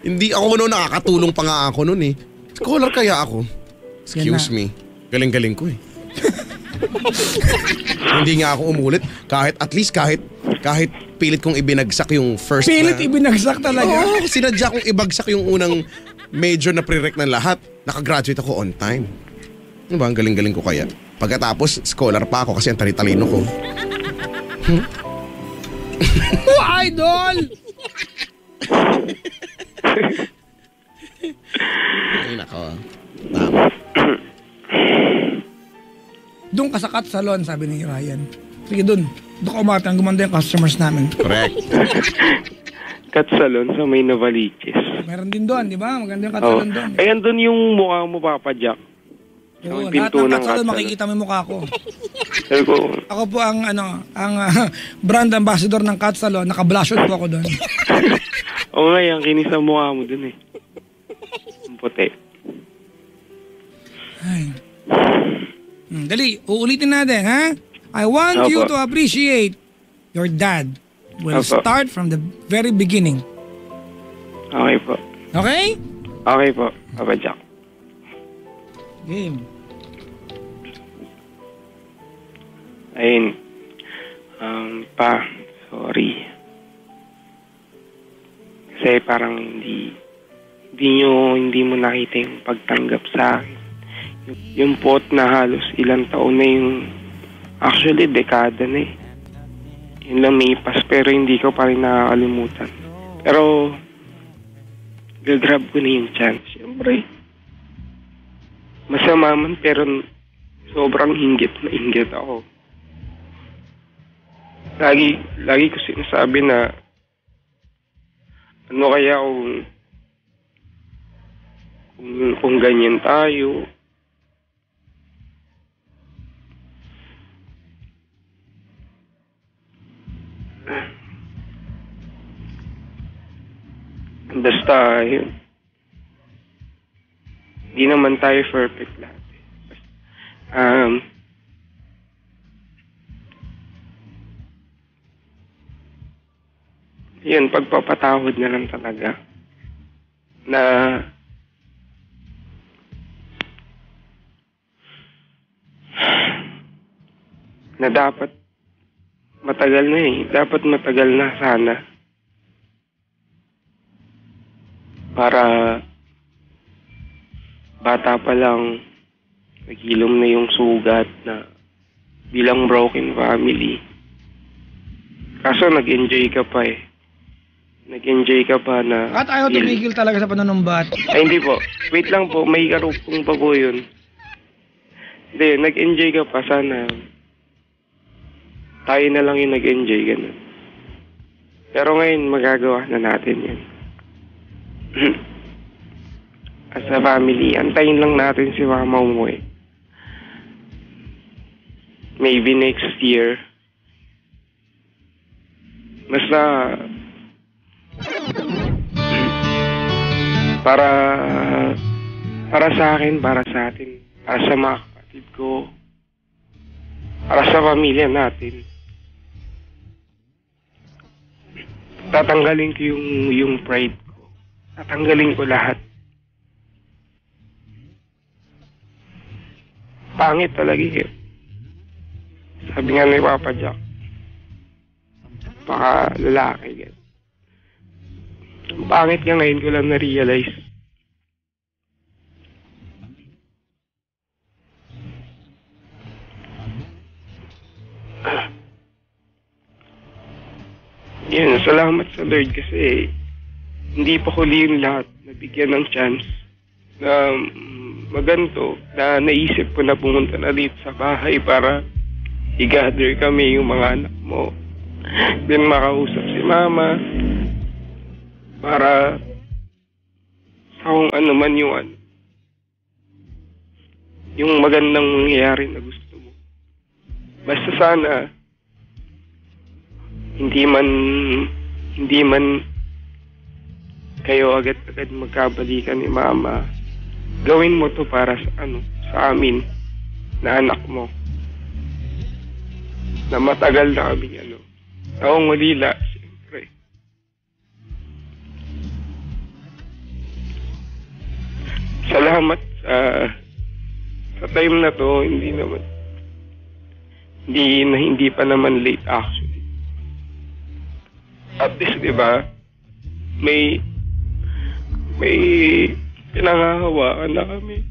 S2: Hindi ako noon, nakakatulong pa nga ako noon eh. Scholar kaya ako. Excuse me. Galing-galing ko eh. Hindi nga ako umulit. At least kahit pilit kong ibinagsak yung first
S1: Pilit ibinagsak talaga?
S2: Oo, sinadya kong ibagsak yung unang major na prereq ng lahat. Nakagraduate ako on time. Ano ba, ang galing-galing ko kaya? Pagkatapos, scholar pa ako kasi ang tali-talino ko.
S1: Oh, idol!
S2: Ay, nako. Tama.
S1: Doon ka sa cut salon, sabi ni Ryan. Sige, doon ka umatang, gumanda yung customers namin.
S2: Correct.
S3: Cut salon sa may Novaliches.
S1: Meron din doon, di ba? Maganda yung cut salon doon.
S3: Ayan doon yung mukha mo, Papa Jack.
S1: Oo, lahat ng cut salon makikita mo yung mukha ko. Ako po ang brand ambassador ng cut salon. Naka-blush on po ako doon.
S3: Oo nga, yung kinis sa mukha mo doon eh. Ang puti.
S1: Ay. Dali, uulitin natin, ha? I want you to appreciate your dad. We'll start from the very beginning.
S3: Okay po.
S1: Okay?
S3: Okay po, Papa Jack.
S1: Game.
S3: Ayun. Sorry. Kasi parang hindi mo nakita yung pagtanggap sa akin. Yung pot na halos ilang taon na yung, actually dekada na eh. Yun lang may pas, pero hindi ko pa rin nakakalimutan. Pero gagrab ko na yung chance. Siyempre, masama man pero sobrang inggit na inggit ako. Lagi ko sinasabi na ano kaya kung ganyan tayo. Basta yun. Hindi naman tayo perfect lahat. Yun, pagpapatawad na lang talaga. Na dapat matagal na eh. Dapat matagal na sana. Para bata pa lang naghilom na yung sugat na bilang broken family. Kaso nag-enjoy ka pa eh. Nag-enjoy ka pa na...
S1: At ayaw tumigil talaga sa panunumbat.
S3: Ay hindi po. Wait lang po. May karupong pa po yun. Hindi, nag-enjoy ka pa. Sana tayo na lang yung nag-enjoy. Ganun. Pero ngayon magagawa na natin yan. as a family, antayin lang natin si mama umuwi. Maybe next year. Basta para sa akin, para sa atin, para sa mga kapatid ko, para sa pamilya natin. Tatanggalin ko yung pride ko. Tatanggalin ko lahat. Pangit talaga eh. Sabi nga ni Papa Jack, baka lalaki yan. Ang pangit nga ngayon ko lang na-realize. Yan, salamat sa Lord kasi hindi pa huli yung lahat. Nabigyan ng chance na maganto na naisip ko na pumunta na dito sa bahay para i-gather kami yung mga anak mo. Then makausap si mama para sa kung ano man yung magandang mangyayari na gusto mo. Basta sana hindi man kayo agad-agad magkabalikan ni mama. Gawin mo to para sa amin na anak mo. Na matagal na kami taong ulila, siyempre. Salamat sa time na to, hindi pa naman late actually. At least, di ba, may pinangahawaan na kami.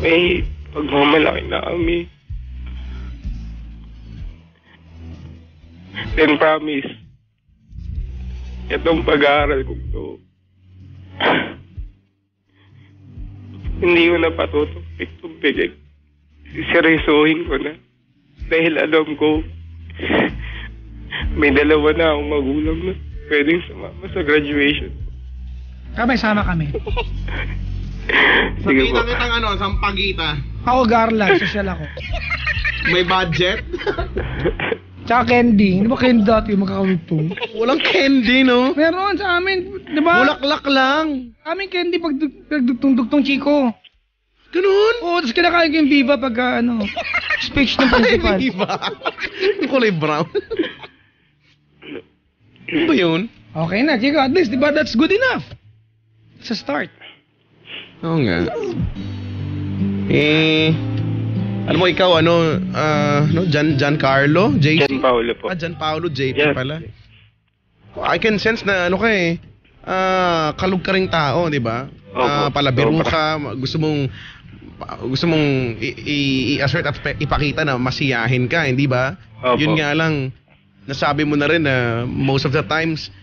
S3: May pagmamalaki na kami. Then promise, itong pag-aaral ko to, hindi ko na patutupik-tupik. Siseryosohin ko na. Dahil alam ko, may dalawa na akong magulang na pwedeng sumama sa graduation.
S1: Kamay, sama kami.
S2: Sige
S3: Sige
S2: po.
S3: po.
S2: Kitang sampagita.
S1: Ako garland, social ako.
S2: May budget?
S1: Tsaka candy. Hindi ba candy dati yung magkakawitong?
S2: Walang candy, no?
S1: Meron sa amin, di ba?
S2: Bulaklak lang.
S1: Amin candy pag dugtong Chico.
S2: Ganun?
S1: Oo, tapos kinakain ko yung Viva pagka speech ng principal.
S2: Iba. Yung kulay brown. Ano ba yun?
S1: Okay na, Chico. At least, di ba, that's good enough. It's a start.
S2: Oo nga. Alam mo ikaw, Giancarlo? JC?
S3: Gianpaolo po.
S2: Gianpaolo, JP
S3: Yes.
S2: pala. I can sense na kalug ka ring tao, di ba?
S3: Opo.
S2: Palabiro
S3: Sobra.
S2: ka, gusto mong i-assert at ipakita na masiyahin ka, hindi ba?
S3: Opo.
S2: Yun nga lang, nasabi mo na rin na most of the times,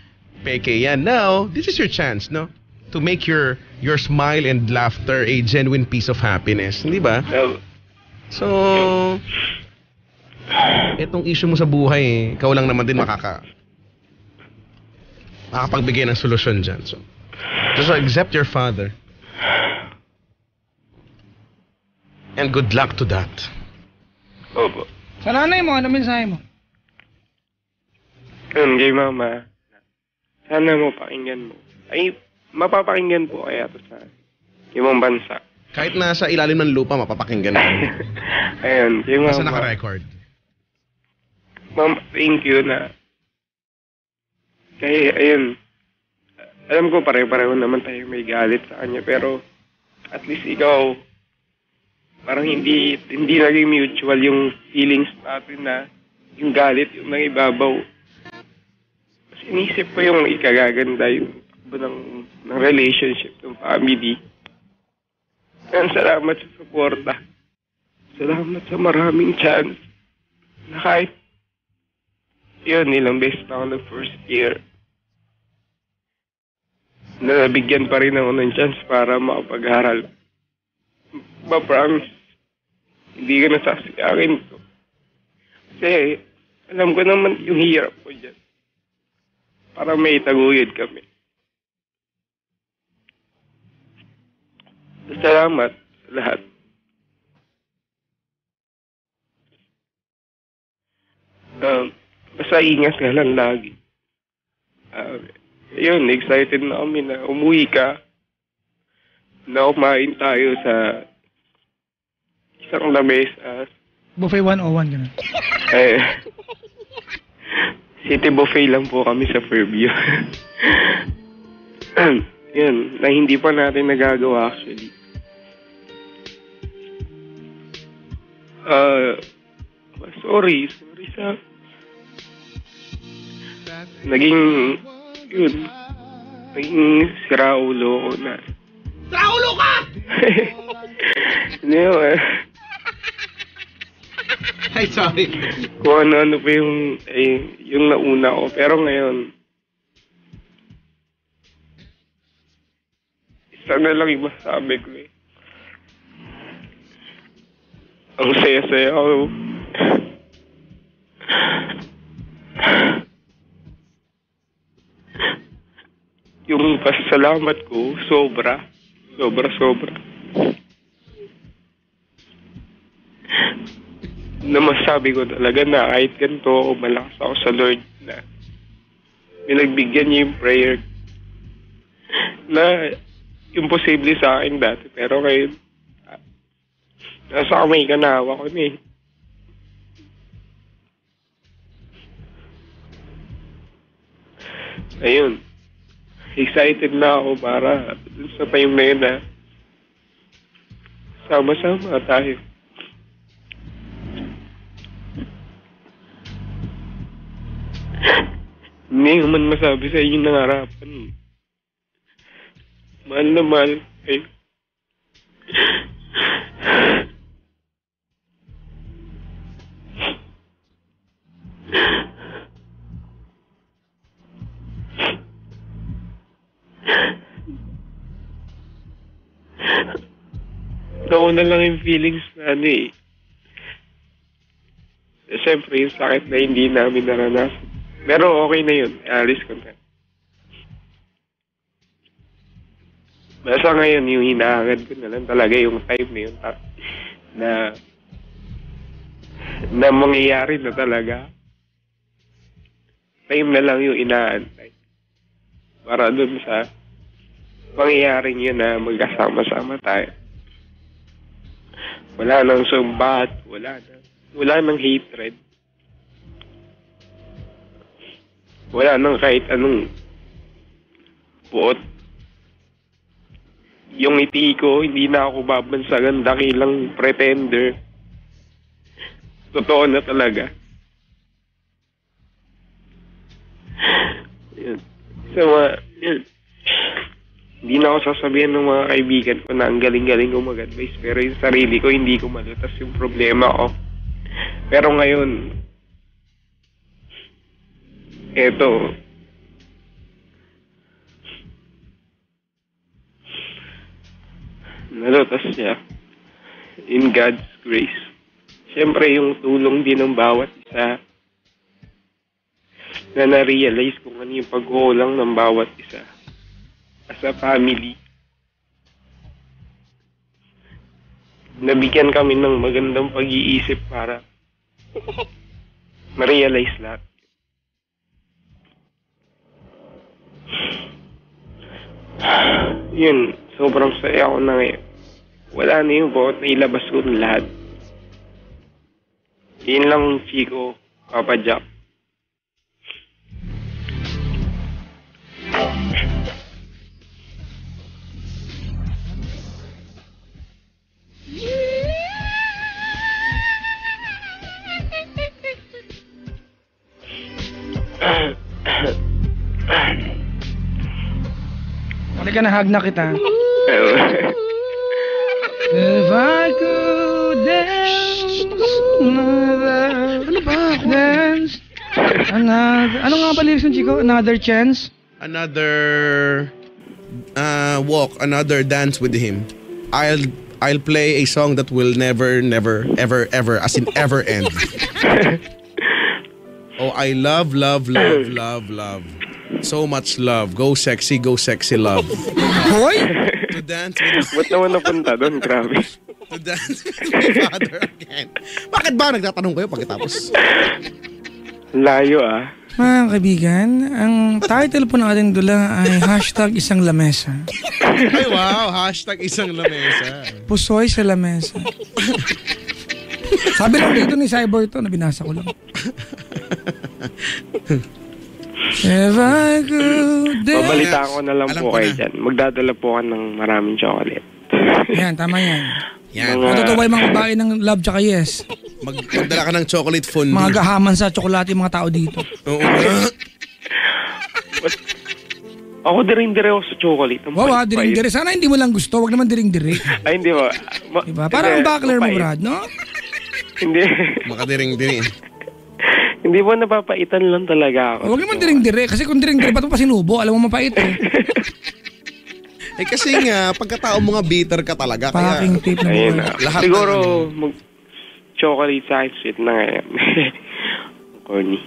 S2: peke yan. Now, this is your chance, no? To make your smile and laughter a genuine piece of happiness, hindi ba? So, etong issue mo sa buhay, ikaw lang naman din makakapagbigay ng solusyon dyan. So, just accept your father. And good luck to that.
S3: Opo.
S1: Sa nanay mo, ano mensahe mo?
S3: Kay mama, sana mo pakinggan mo. Ay, mapapakinggan po kaya to sa ibang bansa.
S2: Kahit nasa ilalim ng lupa, mapapakinggan mo.
S3: Ayun, kay
S2: Nasa
S3: mama.
S2: naka-record.
S3: Mama, thank you na. Kaya, ayun. Alam ko pare-pareho naman tayo may galit sa kanya, pero at least ikaw, parang hindi naging mutual yung feelings natin na yung galit, yung nangibabaw. Kasi inisip ko yung ikagaganda yung takbo ng relationship, ng family. And salamat sa suporta. Salamat sa maraming chance na kahit yun, ilang beses na ako ng first year. Nabigyan pa rin ako ng chance para makapag-aral. Ma-promise, hindi ka nasasayangin to. Kasi alam ko naman yung hirap ko dyan. para may taguyod kami. Salamat sa lahat. Basta ingat ka lang lagi. Yun, excited na kami na umuwi ka. Na kumain tayo sa isang lamesa.
S1: Buffet 101, gano'n.
S3: City buffet lang po kami sa Fairview. Yun, na hindi pa natin nagagawa actually. Sorry sa naging siraulo ko na.
S2: Traulo ka!
S3: Hindi
S2: Ay, sorry.
S3: kung ano pa yung nauna ko. Pero ngayon, isa na lang yung masabi ko eh. Ang saya-saya ko. Yung pasalamat ko, sobra. Na masabi ko talaga na kahit ganito ako, malakas ako sa Lord na pinagbigyan niya yung prayer na imposible sa akin dati. Pero ngayon, nasa kamay ka na hawak ko na eh. Ayun. Excited na ako para sa time na yun na sama-sama tayo. Hindi ko man masabi sa inyo nangarapan. Mahal na mahal kayo. Nauna lang yung feelings na ano eh. Siyempre yung sakit na hindi namin naranasan. Pero okay na yun. Alis ko na. Basta ngayon yung hinahangad ko na lang talaga yung time na yun. Na mangyayari na talaga. Time na lang yung inaantay. Para dun sa mangyayaring yun na magkasama-sama tayo. Wala nang sumbat, wala nang hatred. Wala nang kahit anong buot. Yung ngiti ko, hindi na ako babansagan dakilang pretender. Totoo na talaga. Yun. Yun. Hindi na ako sasabihin ng mga kaibigan ko na ang galing-galing ko mag-advise. Pero yung sarili ko, hindi ko malutas yung problema ko. Pero ngayon, eto, nalutas niya in God's grace. Siyempre, yung tulong din ng bawat isa na na-realize kung ano yung pagkukulang ng bawat isa. As a family, nabigyan kami ng magandang pag-iisip para ma-realize lahat. Yun, sobrang saya ko na ngayon. Wala na yung bawat na ilabas ko ng lahat. Yun lang, Chico, Papa Jack.
S1: Halika na, hug na kita. If I could dance ano ba? Dance ano nga ba lyrics ng Chico? Another chance?
S2: Another walk, another dance with him. I'll play a song that will never, ever, as in ever end. Oh, I love. So much love. Go sexy love.
S1: Hoy!
S2: To dance with
S3: Ba't naman napunta doon? Grabe.
S2: to dance with my father again. Bakit ba nagtatanong kayo pagkatapos?
S3: Layo ah.
S1: Mga kaibigan, ang title po ng ating dula ay #isang lamesa.
S2: Ay wow, #isang lamesa.
S1: Pusoy sa lamesa. Sabi lang dito ni Cyber to, nabinasa ko lang. If I could dance.
S3: Babalita ko na lang
S2: Alam
S3: po
S2: ko
S3: kayo
S2: na.
S3: dyan. Magdadala po ka ng maraming chocolate.
S1: Yan, tama yan.
S2: Yan.
S1: Matutuwa yung mga babae ng love tsaka yes.
S2: Magdala ka ng chocolate fondue.
S1: Mga gahaman sa tsokolate yung mga tao dito.
S2: Oo nga.
S3: Ako diring-dire ako sa chocolate. Ang
S1: Wow,
S3: pait-pait.
S1: diring-dire. Sana hindi mo lang gusto. Wag naman diring-dire.
S3: Ay, hindi ba?
S1: Diba? Parang ang buckler mo,
S3: mapait.
S1: Brad, no?
S3: Hindi.
S2: Makadiring-diri.
S3: Hindi po, napapaitan lang talaga ako.
S1: Wag naman diring-dire. Kasi kung diring-dire, ba't mo pa sinubo? Alam mo mapait eh.
S2: Eh kasi nga, pagkatao mo nga bitter ka talaga. Kaya,
S1: Packing tape na
S3: Ayun
S1: buhay.
S3: na.
S2: Lahat
S3: Siguro,
S2: ng
S3: chocolate sa akin, sweet na ngayon. Corny.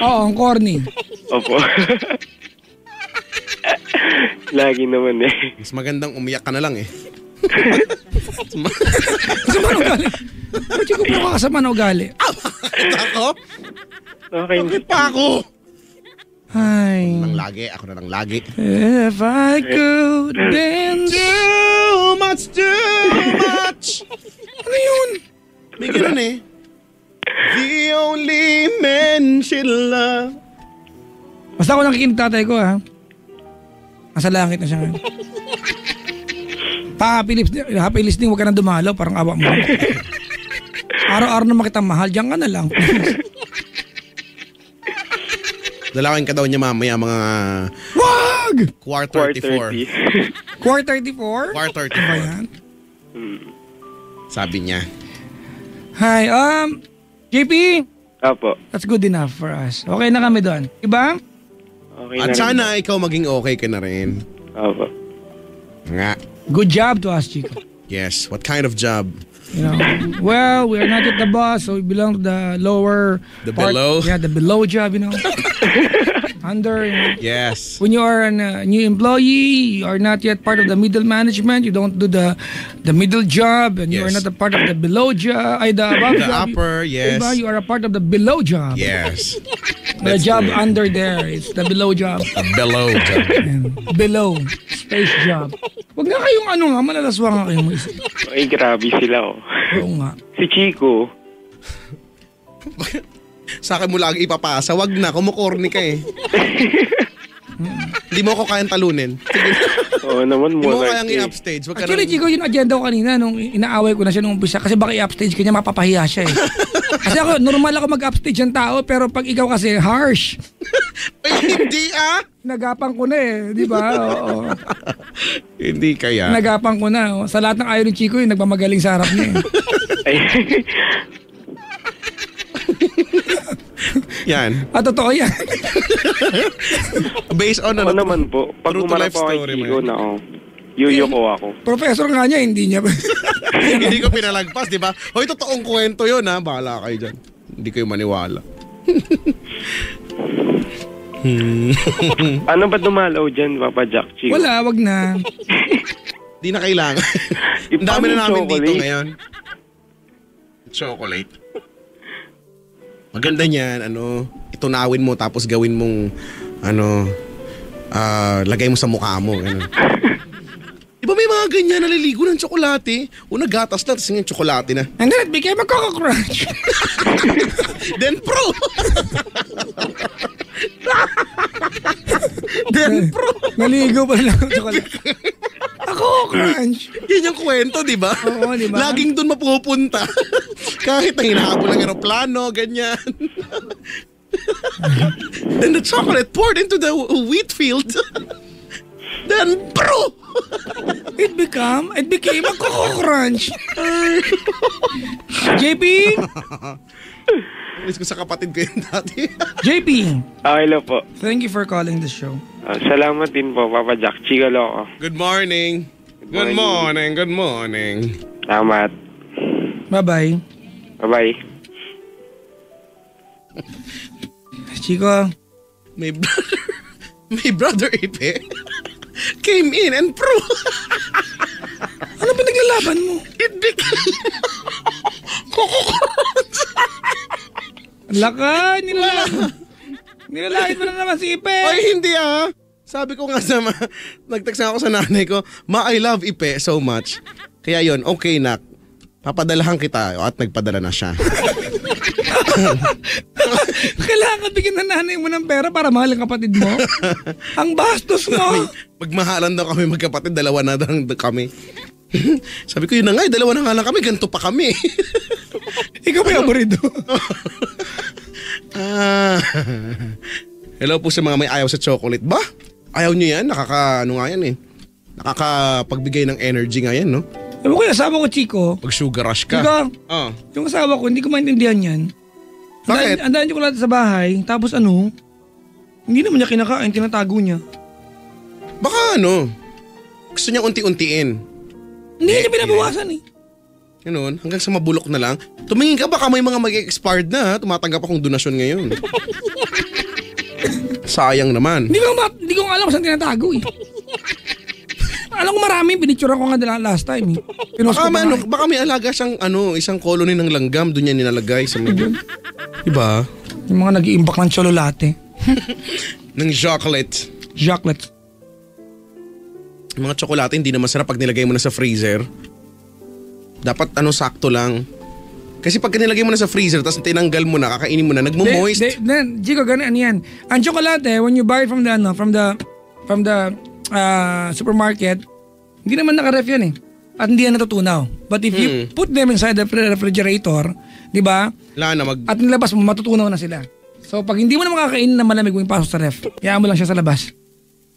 S1: Oo, ang corny.
S3: Opo. Lagi naman eh.
S2: mas magandang umiyak ka na lang eh.
S1: Kasama na ugali. Ba't yung kumpara ka kasama na ugali?
S2: Ako?
S3: Okay.
S2: Bakit pa ako?
S1: Ay.
S2: Nang lagi, ako na lang lagi.
S1: If I could dance.
S2: Too much.
S1: Ano yun?
S2: May ganun eh. The only man she love.
S1: Basta ako nakikinig tatay ko ha. Nasa langit na siya ngayon. Happy listening, huwag ka na dumalo. Parang awa mo. Araw-araw na makita mahal, diyan ka na lang.
S2: Dalawin ka daw niya mamaya mga
S1: Wag!
S2: quarter 34.
S3: 4:30.
S1: Quarter 34?
S2: Quarter
S1: Ano ba
S2: 34.
S1: yan?
S2: Sabi niya.
S1: Hi, JP,
S3: Opo.
S1: that's good enough for us. Okay na kami doon. Diba?
S3: Okay
S2: At
S3: na rin.
S2: sana ikaw maging okay ka na rin.
S3: Opo.
S2: Nga.
S1: Good job to us, Chico.
S2: Yes. What kind of job?
S1: You know, well, we are not yet the boss, so we belong to the lower
S2: The
S1: part.
S2: below?
S1: Yeah, the below job, you know. Under, you know.
S2: Yes.
S1: When you are a new employee, you are not yet part of the middle management. You don't do the middle job, and you are
S2: Yes.
S1: not a part of the below job. The above
S2: The
S1: job.
S2: upper, yes.
S1: Diba? You are a part of the below job.
S2: Yes.
S1: The
S2: That's
S1: job
S2: correct.
S1: under there is the below job.
S2: A below job.
S1: Ayan. Below. Space job. Huwag nga kayong malalaswa nga kayong isip.
S3: Ay, grabe sila oh.
S1: Oo nga.
S3: Si Chico,
S2: Sa akin mo lagi ipapasa. Wag na, kumukorni ka eh. Hindi mo ako kayang talunin. Sige.
S3: oo naman
S2: Hindi mo
S3: muna.
S2: kayang i-upstage. Wag ka
S1: Actually,
S2: nang-
S1: Chico, yung agenda ko kanina nung inaaway ko na siya nung umpisa kasi baka i-upstage ka niya, mapapahiya siya eh. Kasi ako, normal ako mag-upstage ng tao pero pag ikaw kasi harsh,
S2: Ay, hindi ah.
S1: nagapang ko na eh, di ba? Oo.
S2: Hindi kaya.
S1: Nagapang ko na. Oh. Sa lahat ng ayaw ni Chico, yung nagmamagaling sa harap niya eh.
S3: Ay,
S2: Yan.
S1: Totoo yan.
S2: Based on
S3: ako naman po. Pag
S2: True to
S3: umarap
S2: life
S3: ako kay
S2: story mo
S3: Chico
S2: yan.
S3: na ako, yuyoko ako.
S1: Professor nga niya, hindi niya.
S2: Hindi ko pinalagpas, di ba? Hoy, totoong kwento yun ha. Bahala kayo dyan. Hindi kayo maniwala.
S3: Ano ba dumalaw dyan, Papa Jack, Chico?
S1: Wala, wag na.
S2: Di na kailangan. Ang dami na namin dito ngayon. Chocolate. Maganda niyan, itunawin mo tapos gawin mong, lagay mo sa mukha mo. Ganun. Di ba may mga ganyan naliligo ng tsokolate? Una gatas na, tapos yung tsokolate na.
S1: And then it became a Coco Crunch.
S2: Then pro! Then pro!
S1: Naligo pa lang ang chocolate. Ako, crunch.
S2: Yan yung kwento, di ba?
S1: Oo, di ba?
S2: Laging doon mapupunta. Kahit na hinahabol ng aeroplano, ganyan. Then the chocolate poured into the wheat field. Then, bro!
S1: It became a Coco Crunch. JP?
S2: Alis ko sa kapatid ko yun dati.
S1: JP,
S3: Okay lang po.
S1: thank you for calling the show.
S3: Salamat din po, Papa Jack. Chico Loco.
S2: Good morning. Good morning. Good morning.
S3: Salamat.
S1: Bye-bye.
S3: Bye-bye.
S1: Chico,
S2: May brother. my brother Ipe came in and proved
S1: Ano ba naglalaban mo?
S2: it became
S1: Laka, nilalait mo na naman si Ipe.
S2: Ay, hindi Sabi ko nga nag-text nga ako sa nanay ko, Ma, I love Ipe so much. Kaya yon, okay nak, papadalahan kita at nagpadala na siya.
S1: Kailangan bigyan ng nanay mo ng pera para mahal ang kapatid mo. Ang bastos mo.
S2: Magmahalan daw kami magkapatid, dalawa na lang kami. Sabi ko yun na nga, dalawa na nga lang kami, ganito pa kami.
S1: Ikaw may aborido.
S2: Hello po sa mga may ayaw sa chocolate. Ba? Ayaw nyo yan? Ano nga yan eh. Nakakapagbigay ng energy nga yan, no?
S1: Ewan ko yung asawa ko, Chico.
S2: Pag sugar rush ka.
S1: Chico,
S2: Oh.
S1: yung asawa ko, hindi ko maintindihan yan.
S2: Bakit?
S1: Andahan niyo ko lahat sa bahay, tapos hindi naman niya kinakain, tinatago niya.
S2: Baka gusto niya unti-untiin.
S1: Hindi niya binabawasan eh.
S2: Ganun, hanggang sa mabulok na lang. Tumingin ka, baka may mga mag-expired na, tumatanggap akong donasyon ngayon. Sayang naman.
S1: Hindi ko alam kung saan tinatago eh. Alam ko marami, pinicturean ko nga last time eh. Pinost ko pa nga eh.
S2: Baka may alaga siyang isang colony ng langgam, doon niya nilalagay sa medyo. Diba?
S1: Yung mga nag-iimbak ng chololate.
S2: Ng chocolate.
S1: Chocolate.
S2: Yung mga tsokolate hindi na masarap pag nilagay mo na sa freezer. Dapat sakto lang. Kasi pag nilagay mo na sa freezer tapos tinanggal mo na, kakainin mo na, nagmo-moist.
S1: Chico, ganun yan. Ang tsokolate, when you buy it from the supermarket, hindi naman naka-ref yan eh. At hindi yan natutunaw. But if you put them inside the refrigerator, di ba? At nilabas mo, matutunaw na sila. So pag hindi mo na makakainin na malamig, mo yung pasok sa ref, kaya mo lang siya sa labas.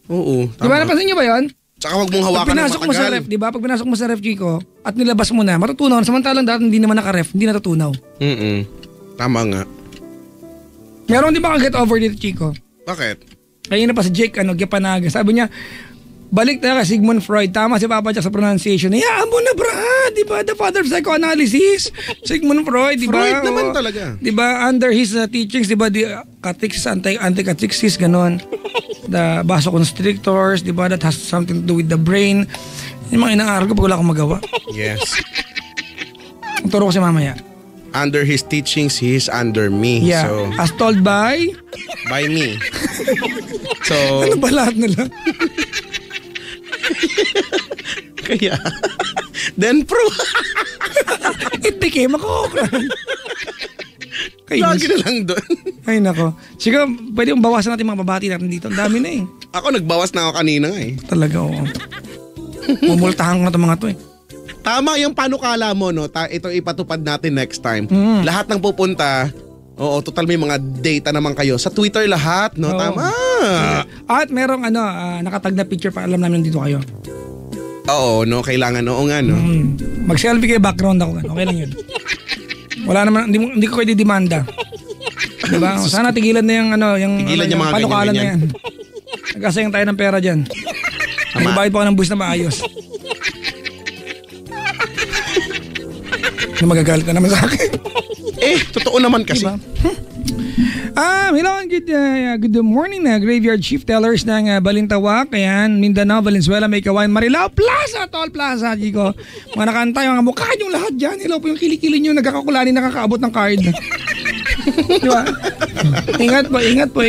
S2: Oo, tama.
S1: Di ba, napansin nyo ba yun?
S2: Tsaka wag mong hawakan ng matagal.
S1: Pag pinasok mo sa ref, di ba? Pag pinasok mo sa ref, Chico, at nilabas mo na, matutunaw. Samantalang dati hindi naman naka-ref, hindi natutunaw.
S2: Tama nga.
S1: Meron di ba kang get over dito, Chico?
S2: Bakit?
S1: Kaya na pa si Jake, Gapanaga. Sabi niya, balik tayo kay Sigmund Freud. Tama si Papa Jack sa pronunciation. Hayaan mo na, brad. Di ba? The father of psychoanalysis. Sigmund Freud, di ba?
S2: Freud naman talaga.
S1: Di ba? Under his teachings, di ba? Catechis, anti-catechis, ganon. The vasoconstrictors, di ba? That has something to do with the brain. Yung mga inaaral ko pag wala akong magawa.
S2: Yes.
S1: Ang turo ko si mamaya.
S2: Under his teachings, he is under me.
S1: Yeah.
S2: So,
S1: As told by
S2: me. So,
S1: ano ba lahat nila?
S2: Kaya, then prove.
S1: It became a cochran.
S2: Lagi na lang doon.
S1: Ay nako. Siguro, pwede mong bawasan natin mga babati natin dito. Ang dami na eh.
S2: Ako nagbawas na ako kanina eh.
S1: Talaga, oo. Mumultahan ko na itong mga to eh.
S2: Tama yung panukala mo, no? Ito ipatupad natin next time. Lahat ng pupunta, total may mga data naman kayo. Sa Twitter lahat, no?
S1: Oo.
S2: Tama.
S1: At merong nakatag na picture para alam namin dito kayo.
S2: Oo, no? Kailangan, oo nga, no?
S1: Mag-selfie kayo, background ako. Okay lang yun. Wala naman, hindi ko kayo didemanda. Diba? Sana tigilan na yung
S2: Tigilan yung mga
S1: panukalan na
S2: ganyan.
S1: yan. Nagkasayang tayo ng pera dyan. Nagbayad pa ako ng bus na maayos. Na magagalit na naman sa akin.
S2: Totoo naman kasi.
S1: Diba? Hello, good morning na Graveyard Chief Tellers ng Balintawak, ayan, Mindanao, Valenzuela, May Kawayan, Marilao, Plaza, Toll Plaza, Chico. Mga nakantay, mga mukha yung lahat dyan. Hello po yung kilikili nyo, nagkakakulani, nakakaabot ng card. Diba? Ingat po.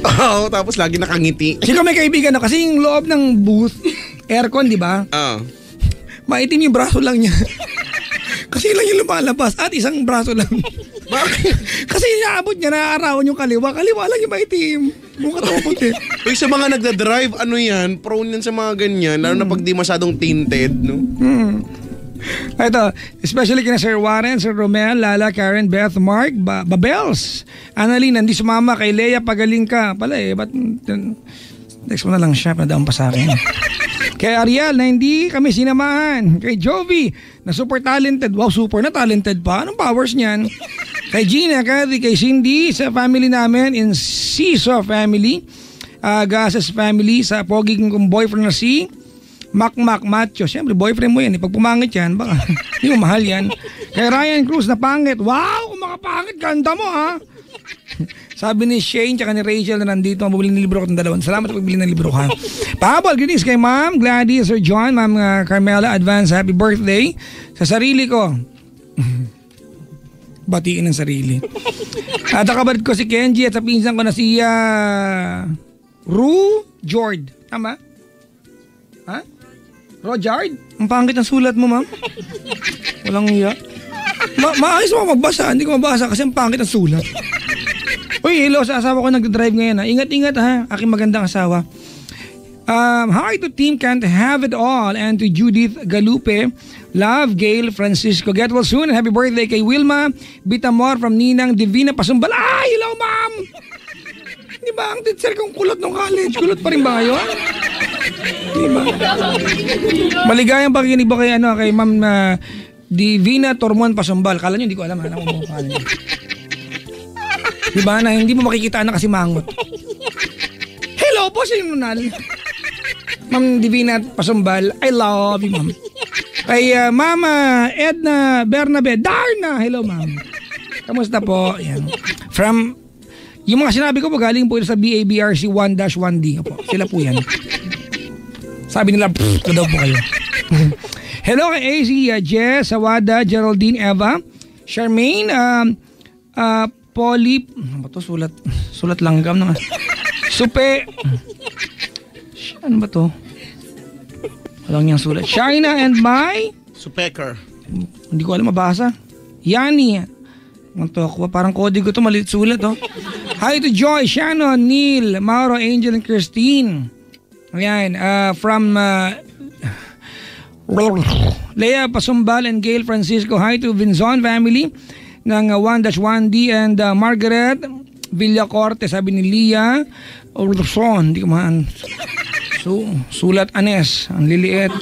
S2: Oo, tapos lagi nakangiti.
S1: Chico, may kaibigan na kasi yung loob ng booth, aircon, di ba? Maitim yung braso lang niya. Kasi lang yung lumalabas at isang braso lang.
S2: Bakit?
S1: Kasi inaabot niya, naaarawan yung kaliwa. Kaliwa lang yung maitim. Mukha to puti.
S2: Uy, sa mga nagdadrive, yan, prone yan sa mga ganyan, lalo na pag di masyadong tinted, no?
S1: Ito, especially kina Sir Warren, Sir Romel, Lala, Karen, Beth, Mark, Babels, Annalyn, hindi sumama kay Leia, pagaling ka. Pala ba't next mo na lang siya, padaan pa sa akin. Kay Ariel, na hindi kami sinamahan. Kay Jovi, na super talented. Wow, super na talented pa. Anong powers niyan? Kay Gina, kay Cindy, sa family namin, in Siso family, Gasas family, sa poging kong boyfriend na si Mac Macho. Siyempre, boyfriend mo yan. Pag pumangit yan, baka hindi mo mahal yan. Kay Ryan Cruz na pangit. Wow, kung makapangit, ganda mo ha. Sabi ni Shane tsaka ni Rachel na nandito ang bumili ng libro ko ng dalawan. Salamat sa pagbili ng libro ko. Pahabol, greetings kay Ma'am Gladys, Sir John, Ma'am Carmela, advance happy birthday sa sarili ko. Batiin ng sarili. At akabalit ko si Kenji at sa pinsan ko na si Ru Jord. Tama? Ha? Rojard? Ang pangit ng sulat mo, ma'am. Walang iya. Maayos mo magbasa. Hindi ko mabasa kasi ang pangit ng sulat. Uy, hello sa asawa ko nag-drive ngayon. Ha? Ingat-ingat ha, aking magandang asawa. Hi to Team Can't Have It All and to Judith Galupe, Love, Gail, Francisco. Get well soon and happy birthday kay Wilma Bitamor from Ninang Divina Pasumbal. Ay, hello ma'am! Di ba ang teacher kong kulot ng college? Kulot pa rin ba ngayon? Di ba? Maligayang pakikinig ba kay ma'am Divina Tormon Pasumbal? Kala nyo, hindi ko alam. Alam mo kala nyo. Di ba na hindi mo makikita na kasi mangot. Hello po sa inyo nunal. Ma'am Divina Pasumbal, I love you ma'am. Kay Mama Edna Bernabe, Darna, hello ma'am. Kamusta po? Yan. From, yung mga sinabi ko po galing po sa BABRC 1-1D. Opo, sila po yan. Sabi nila, ito daw po kayo. Hello kay AC, Jess, Sawada, Geraldine, Eva, Charmaine, Polly, ano ba to? Sulat langgam naman. Supe. Ano ba to? Walang niyang sulat. Shaina and Mai.
S2: Supeker.
S1: Hindi ko alam mabasa. Yani. Manto ako parang kode ko to, maliit sulat oh. Hi to Joy, Shannon, Neil, Mauro, Angel, and Christine. Ayan, from Lea Pasumbal and Gail Francisco. Hi to Vinzon family ng 1-1D and Margaret Villacorte, sabi ni Lia Orson, hindi ko maan. Sulat Anes, ang liliit.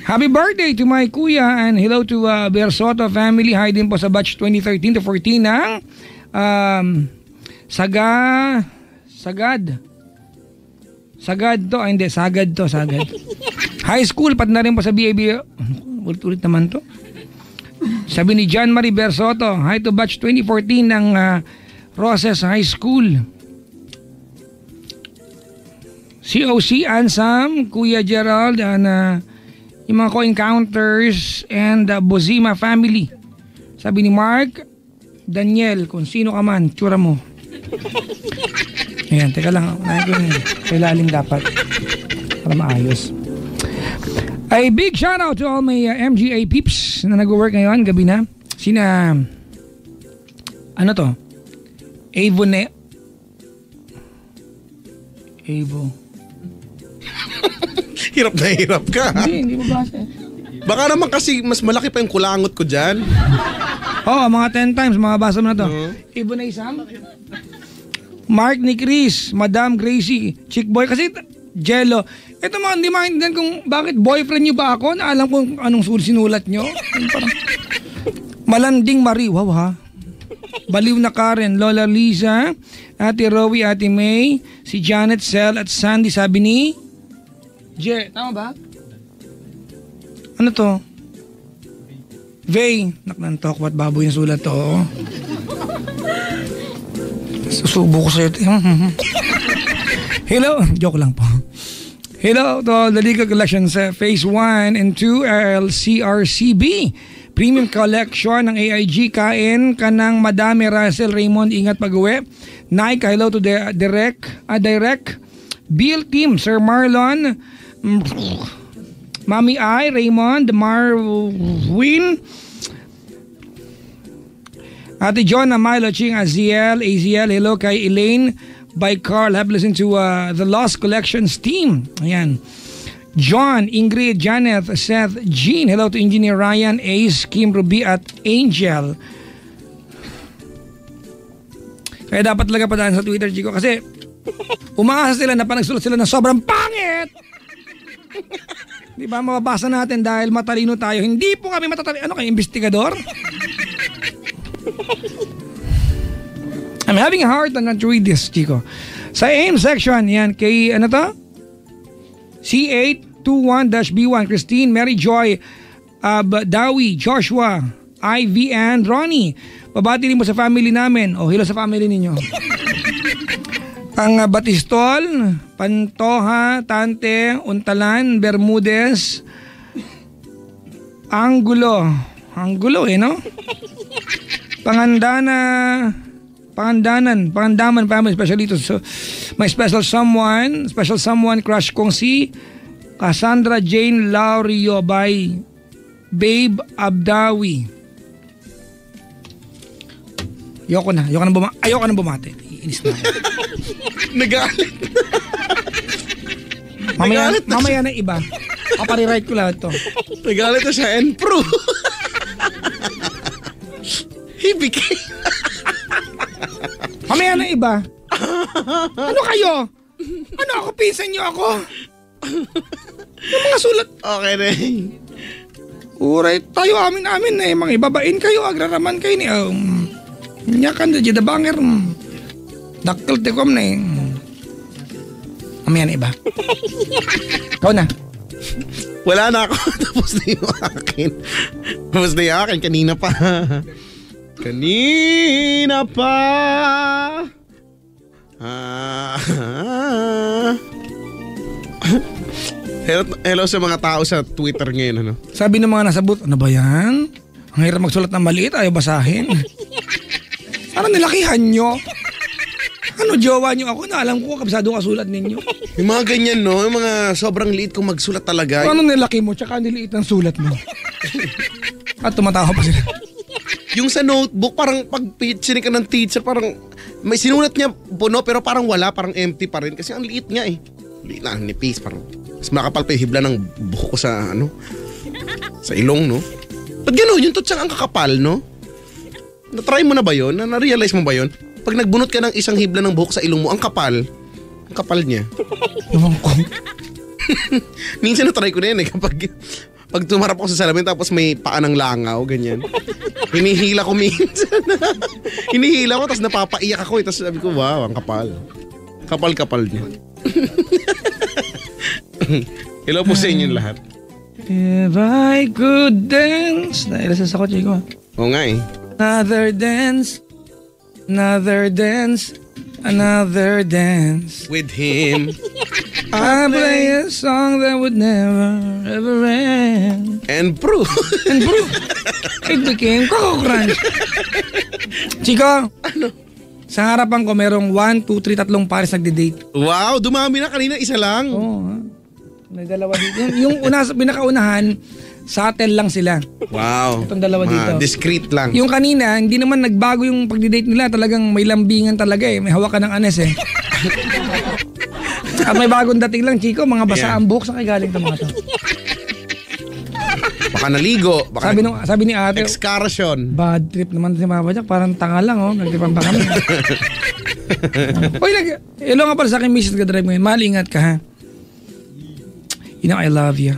S1: Happy birthday to my kuya and hello to Bersoto family. Hi din po sa batch 2013 to 14 ng Sagad to, hindi, Sagad to. High school, pat na rin po sa BAB. Ulit naman to. Sabi ni John Marie Bersoto, hi to batch 2014 ng Roses High School. COC, Ansam, Kuya Gerald, and yung mga co-encounters and Bozima family. Sabi ni Mark, Daniel, kung sino ka man, tsura mo. Ayan, teka lang. Kailalim dapat para maayos. A big shout out to all my MGA peeps na nag-work ngayon, gabi na. Sina, ano to? Avo.
S2: Hirap na hirap ka.
S1: Hindi mabasa.
S2: Baka naman kasi mas malaki pa yung kulangot ko dyan.
S1: Oo, mga 10 times, mababasa mo na to. Avo na isang. Mark ni Chris, Madam Gracie, Chick Boy. Kasi Jello. Ito mga hindi maintindihan kung bakit boyfriend nyo ba ako na alam kung anong sinulat nyo. Parang, Malanding Marie. Wow ha. Baliw na Karen, Lola Lisa, Ate Rowie, Ate May, si Janet Sel at Sandy, sabi ni Je. Tama ba? Ano to? Vay. Naknantok, ba't baboy yung sulat to? Susubo ko sa'yo. Hello. Joke lang po. Hello to all the legal collections Phase 1 and 2 LCRCB. Premium collection ng AIG. Kain ka ng Madami Russell Raymond. Ingat pag-uwi. Nike, hello to Direct. Bill Team, Sir Marlon. Mami I, Raymond, Marwin. Ate John, Milo, Ching, AZL, hello kay Elaine by Carl. Have listened to the Lost Collections team. Ayan. John, Ingrid, Janet, Seth, Jean. Hello to Engineer Ryan, Ace, Kim, Ruby at Angel. Kaya dapat talaga padaan sa Twitter, Chico. Kasi umaasa sila na panagsulat sila na sobrang pangit. Di ba mababasa natin dahil matalino tayo. Hindi po kami matatalino. Ano kayo, investigador? I'm having a hard time not to read this, Chico. Sa AIM section, yan, kay, ano to? C821-B1, Christine, Mary Joy, Dawi, Joshua, Ivy and Ronnie. Babati din mo sa family namin. O, hello sa family ninyo. Ang Batistol, Pantoha, Tante, Untalan, Bermudez, Angulo. Angulo no? Pangandaman family, especially dito. So, my special someone, crush kong si Cassandra Jane Laurio by Babe Abdawi. Ayoko na bumati. Iinis na ako.
S2: Nagalit.
S1: Mamaya na iba. Kapari-write ko lahat to.
S2: Nagalit na siya and pro. He became...
S1: Mamaya na iba. Ano kayo? Ano ako? Pinsan niyo ako? Yung mga sulat.
S2: Okay na.
S1: Uray, tayo amin na mga ibabain kayo, agraraman kayo ni nyakan na jeda banger. Dakkel tekom na Mamaya na iba. Ikaw na.
S2: Wala na ako. Tapos na yung akin. Kanina pa. Hello sa mga tao sa Twitter ngayon, ano?
S1: Sabi ng mga nasa booth, ano ba yan? Ang hirap magsulat ng maliit, ayaw basahin. Parang nilakihan nyo. Ano, jowa nyo ako na alam ko kabisado ang kasulat ninyo.
S2: Yung mga ganyan, no? Yung mga sobrang liit kong magsulat talaga.
S1: Ano nilaki mo, tsaka niliit ng sulat mo. At tumatawa pa sila.
S2: Yung sa notebook, parang pag sinig ka ng teacher, parang may sinulat niya puno pero parang wala, parang empty pa rin. Kasi ang liit niya eh. Liit na, nipis parang. Mas makapal pa yung hibla ng buhok ko sa sa ilong, no? Ba't gano'n? Yung tutsang ang kakapal, no? Na-try mo na ba yun? Na-realize mo ba yun? Pag nagbunot ka ng isang hibla ng buhok sa ilong mo, ang kapal. Ang kapal niya.
S1: Ewan ko.
S2: Minsan na-try ko na yan eh. Pag tumarap ako sa salamin tapos may paa ng langaw, ganyan. Hinihila ko minsan. Hinihila ko tapos napapaiyak ako eh. Tapos sabi ko, wow, ang kapal. Kapal-kapal niya. Hello po sa inyo lahat.
S1: If I could dance. Nailasas ako, Chico.
S2: Oo nga eh.
S1: Another dance.
S2: With him.
S1: I play a song that would never, ever end.
S2: And proof.
S1: It became Coco Crunch. Chico.
S2: Ano?
S1: Sa harapan ko, merong 1, 2, 3, 3 pares nagde-date.
S2: Wow, dumami na kanina, isa lang.
S1: Oo, ha? May dalawa dito. Yung pinakaunahan, sa hotel lang sila.
S2: Wow.
S1: Itong dalawa dito.
S2: Discreet lang.
S1: Yung kanina, hindi naman nagbago yung pagdi-date nila. Talagang may lambingan talaga eh. May hawakan ng anes eh. At may bagong dating lang, Chico. Mga basa ang buhok. Saan kayo galing ito mga to?
S2: Baka naligo. Baka
S1: sabi ni ate,
S2: excursion.
S1: bad trip naman si Mama Jack. Parang tanga lang oh. Nagtripan pa kami. Uy, hello nga pala sa akin, Mrs. Gadrive ngayon. Mahal, ingat ka ha. You know, I love you.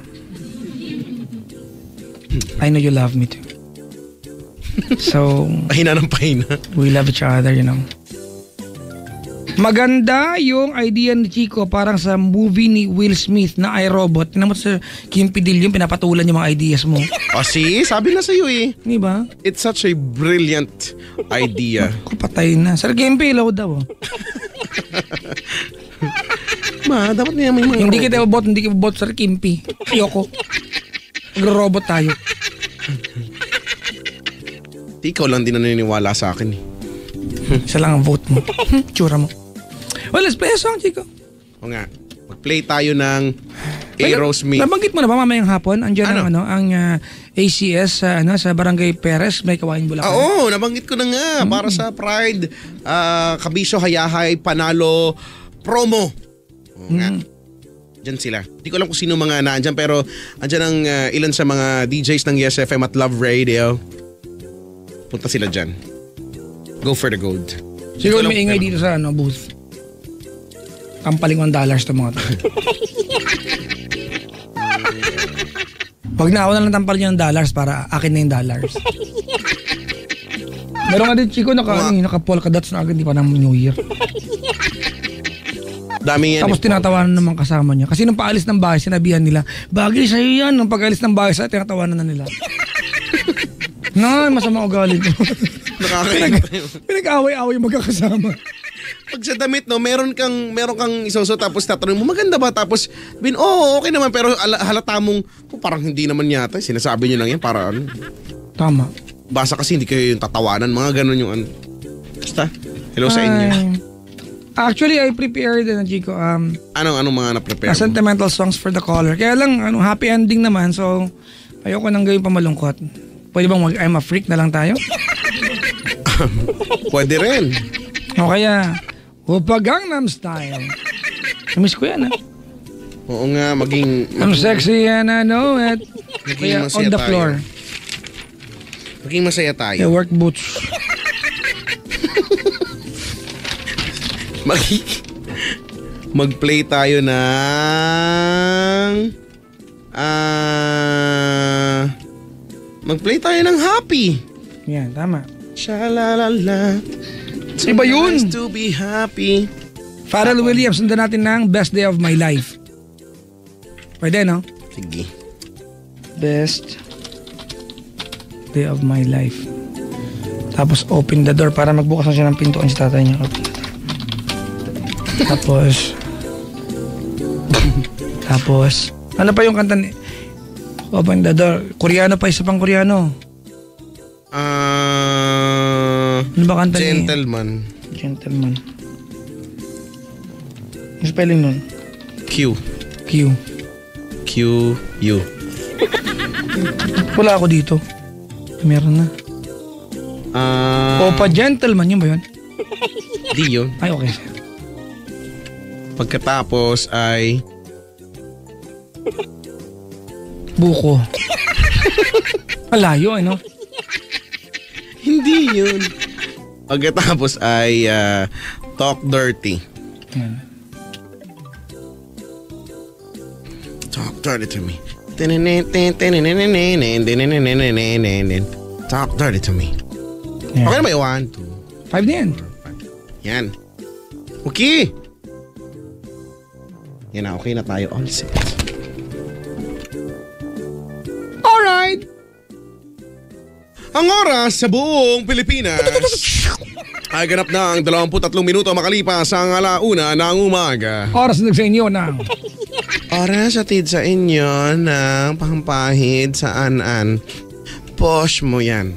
S1: I know you love me too. So,
S2: Pahina ng pahina.
S1: we love each other, you know. Maganda yung idea ni Chico parang sa movie ni Will Smith na iRobot. Tingnan mo sa Kim Pidil yung pinapatulan yung mga ideas mo.
S2: See? Sabi na sa'yo eh.
S1: Di ba?
S2: It's such a brilliant idea.
S1: Ako patay na. Sir Gempe, ilaw daw.
S2: Ma, dapat niya may mga
S1: Hindi kita bot Sir Kimpi. Ayoko. Magro-robot tayo.
S2: Ikaw lang din naniniwala sa akin eh.
S1: Isa lang ang vote mo. Tsura mo. Well, let's play a song, Chico.
S2: O nga, mag-play tayo ng Aerosmith.
S1: Nabanggit mo na ba mamayang hapon? Andiyan ang ACS sa Barangay Perez, may Kawain Bulacan.
S2: Oo, nabanggit ko na nga. Para sa Pride, Kabisyo Hayahay, Panalo, promo. O nga. Diyan sila. Hindi ko alam kung sino mga naandyan pero andyan ang ilan sa mga DJs ng Yes FM at Love Radio. Punta sila dyan. Go for the gold.
S1: Siguro may ingay dito sa booth. Kampaling $1 to mga to. Wag na ako na lang tampal niyo ng dollars para akin na yung dollars. Meron nga din, Chico, naka-polka dots na agad, di pa ng New Year.
S2: Dami yan.
S1: Tapos tinatawanan naman kasama niya. Kasi nung paalis ng bahay, sinabihan nila, bagay sa'yo yan. Nung pag-alis ng bahay sa'yo, tinatawanan na nila. No, masama ugali ko.
S2: Nakakaiba.
S1: Pinag-away-away yung magkakasama.
S2: Pag sa damit, no, meron kang isuso tapos tatanungin mo, maganda ba? Tapos, oo, okay naman. Pero halata mong, parang hindi naman yata. Sinasabi nyo lang yan para ano.
S1: Tama.
S2: Basa kasi hindi kayo yung tatawanan. Mga ganun yung ano. Basta, hello sa inyo.
S1: Actually, I prepared Chico.
S2: Anong mga na-prepare mo?
S1: Sentimental songs for the caller. Kaya lang, happy ending naman. So, ayoko nang gawin pa malungkot. Pwede bang I'm a freak na lang tayo?
S2: Pwede rin.
S1: O kaya, Opa Gangnam Style. Namiss ko yan, ha?
S2: Oo nga,
S1: I'm sexy and I know it. Kaya on the
S2: tayo.
S1: floor.
S2: Maging masaya tayo.
S1: Yeah, work boots.
S2: Mag-play tayo ng mag-play tayo ng happy.
S1: Yan, tama.
S2: Shalalala.
S1: Iba yun.
S2: Nice to be happy.
S1: Pharrell Williams, sundan natin ng Best Day of My Life. Pwede, no?
S2: Sige.
S1: Best Day of My Life. Tapos open the door para magbukas na siya ng pintuan si tatay niya. Open the door. Tapos, ano pa yung kanta ni Open the door? Koreano pa, isa pang Koreano. Ano ba kanta ni? Gentleman. Yung spelling nun?
S2: Q. U.
S1: Wala ako dito. Meron na. Opa Gentleman, yun ba yun?
S2: Di yun.
S1: Ay, okay.
S2: Pagkatapos ay
S1: Buko. Malayo, ano?
S2: hindi yun. Pagkatapos ay Talk Dirty.
S1: Yan.
S2: Talk dirty to me. Talk dirty to me.
S1: Yan.
S2: Okay na ba yun? 1, 2,
S1: 5 na yan.
S2: yan. Okay. Yan na, okay na tayo. All set.
S1: Alright.
S2: Ang oras sa buong Pilipinas ay ganap na ang 23 minuto makalipas ang 1:00 ng umaga.
S1: Oras na sa inyo na.
S2: Oras atid sa inyo ng pampahid sa an-an. Posh mo yan.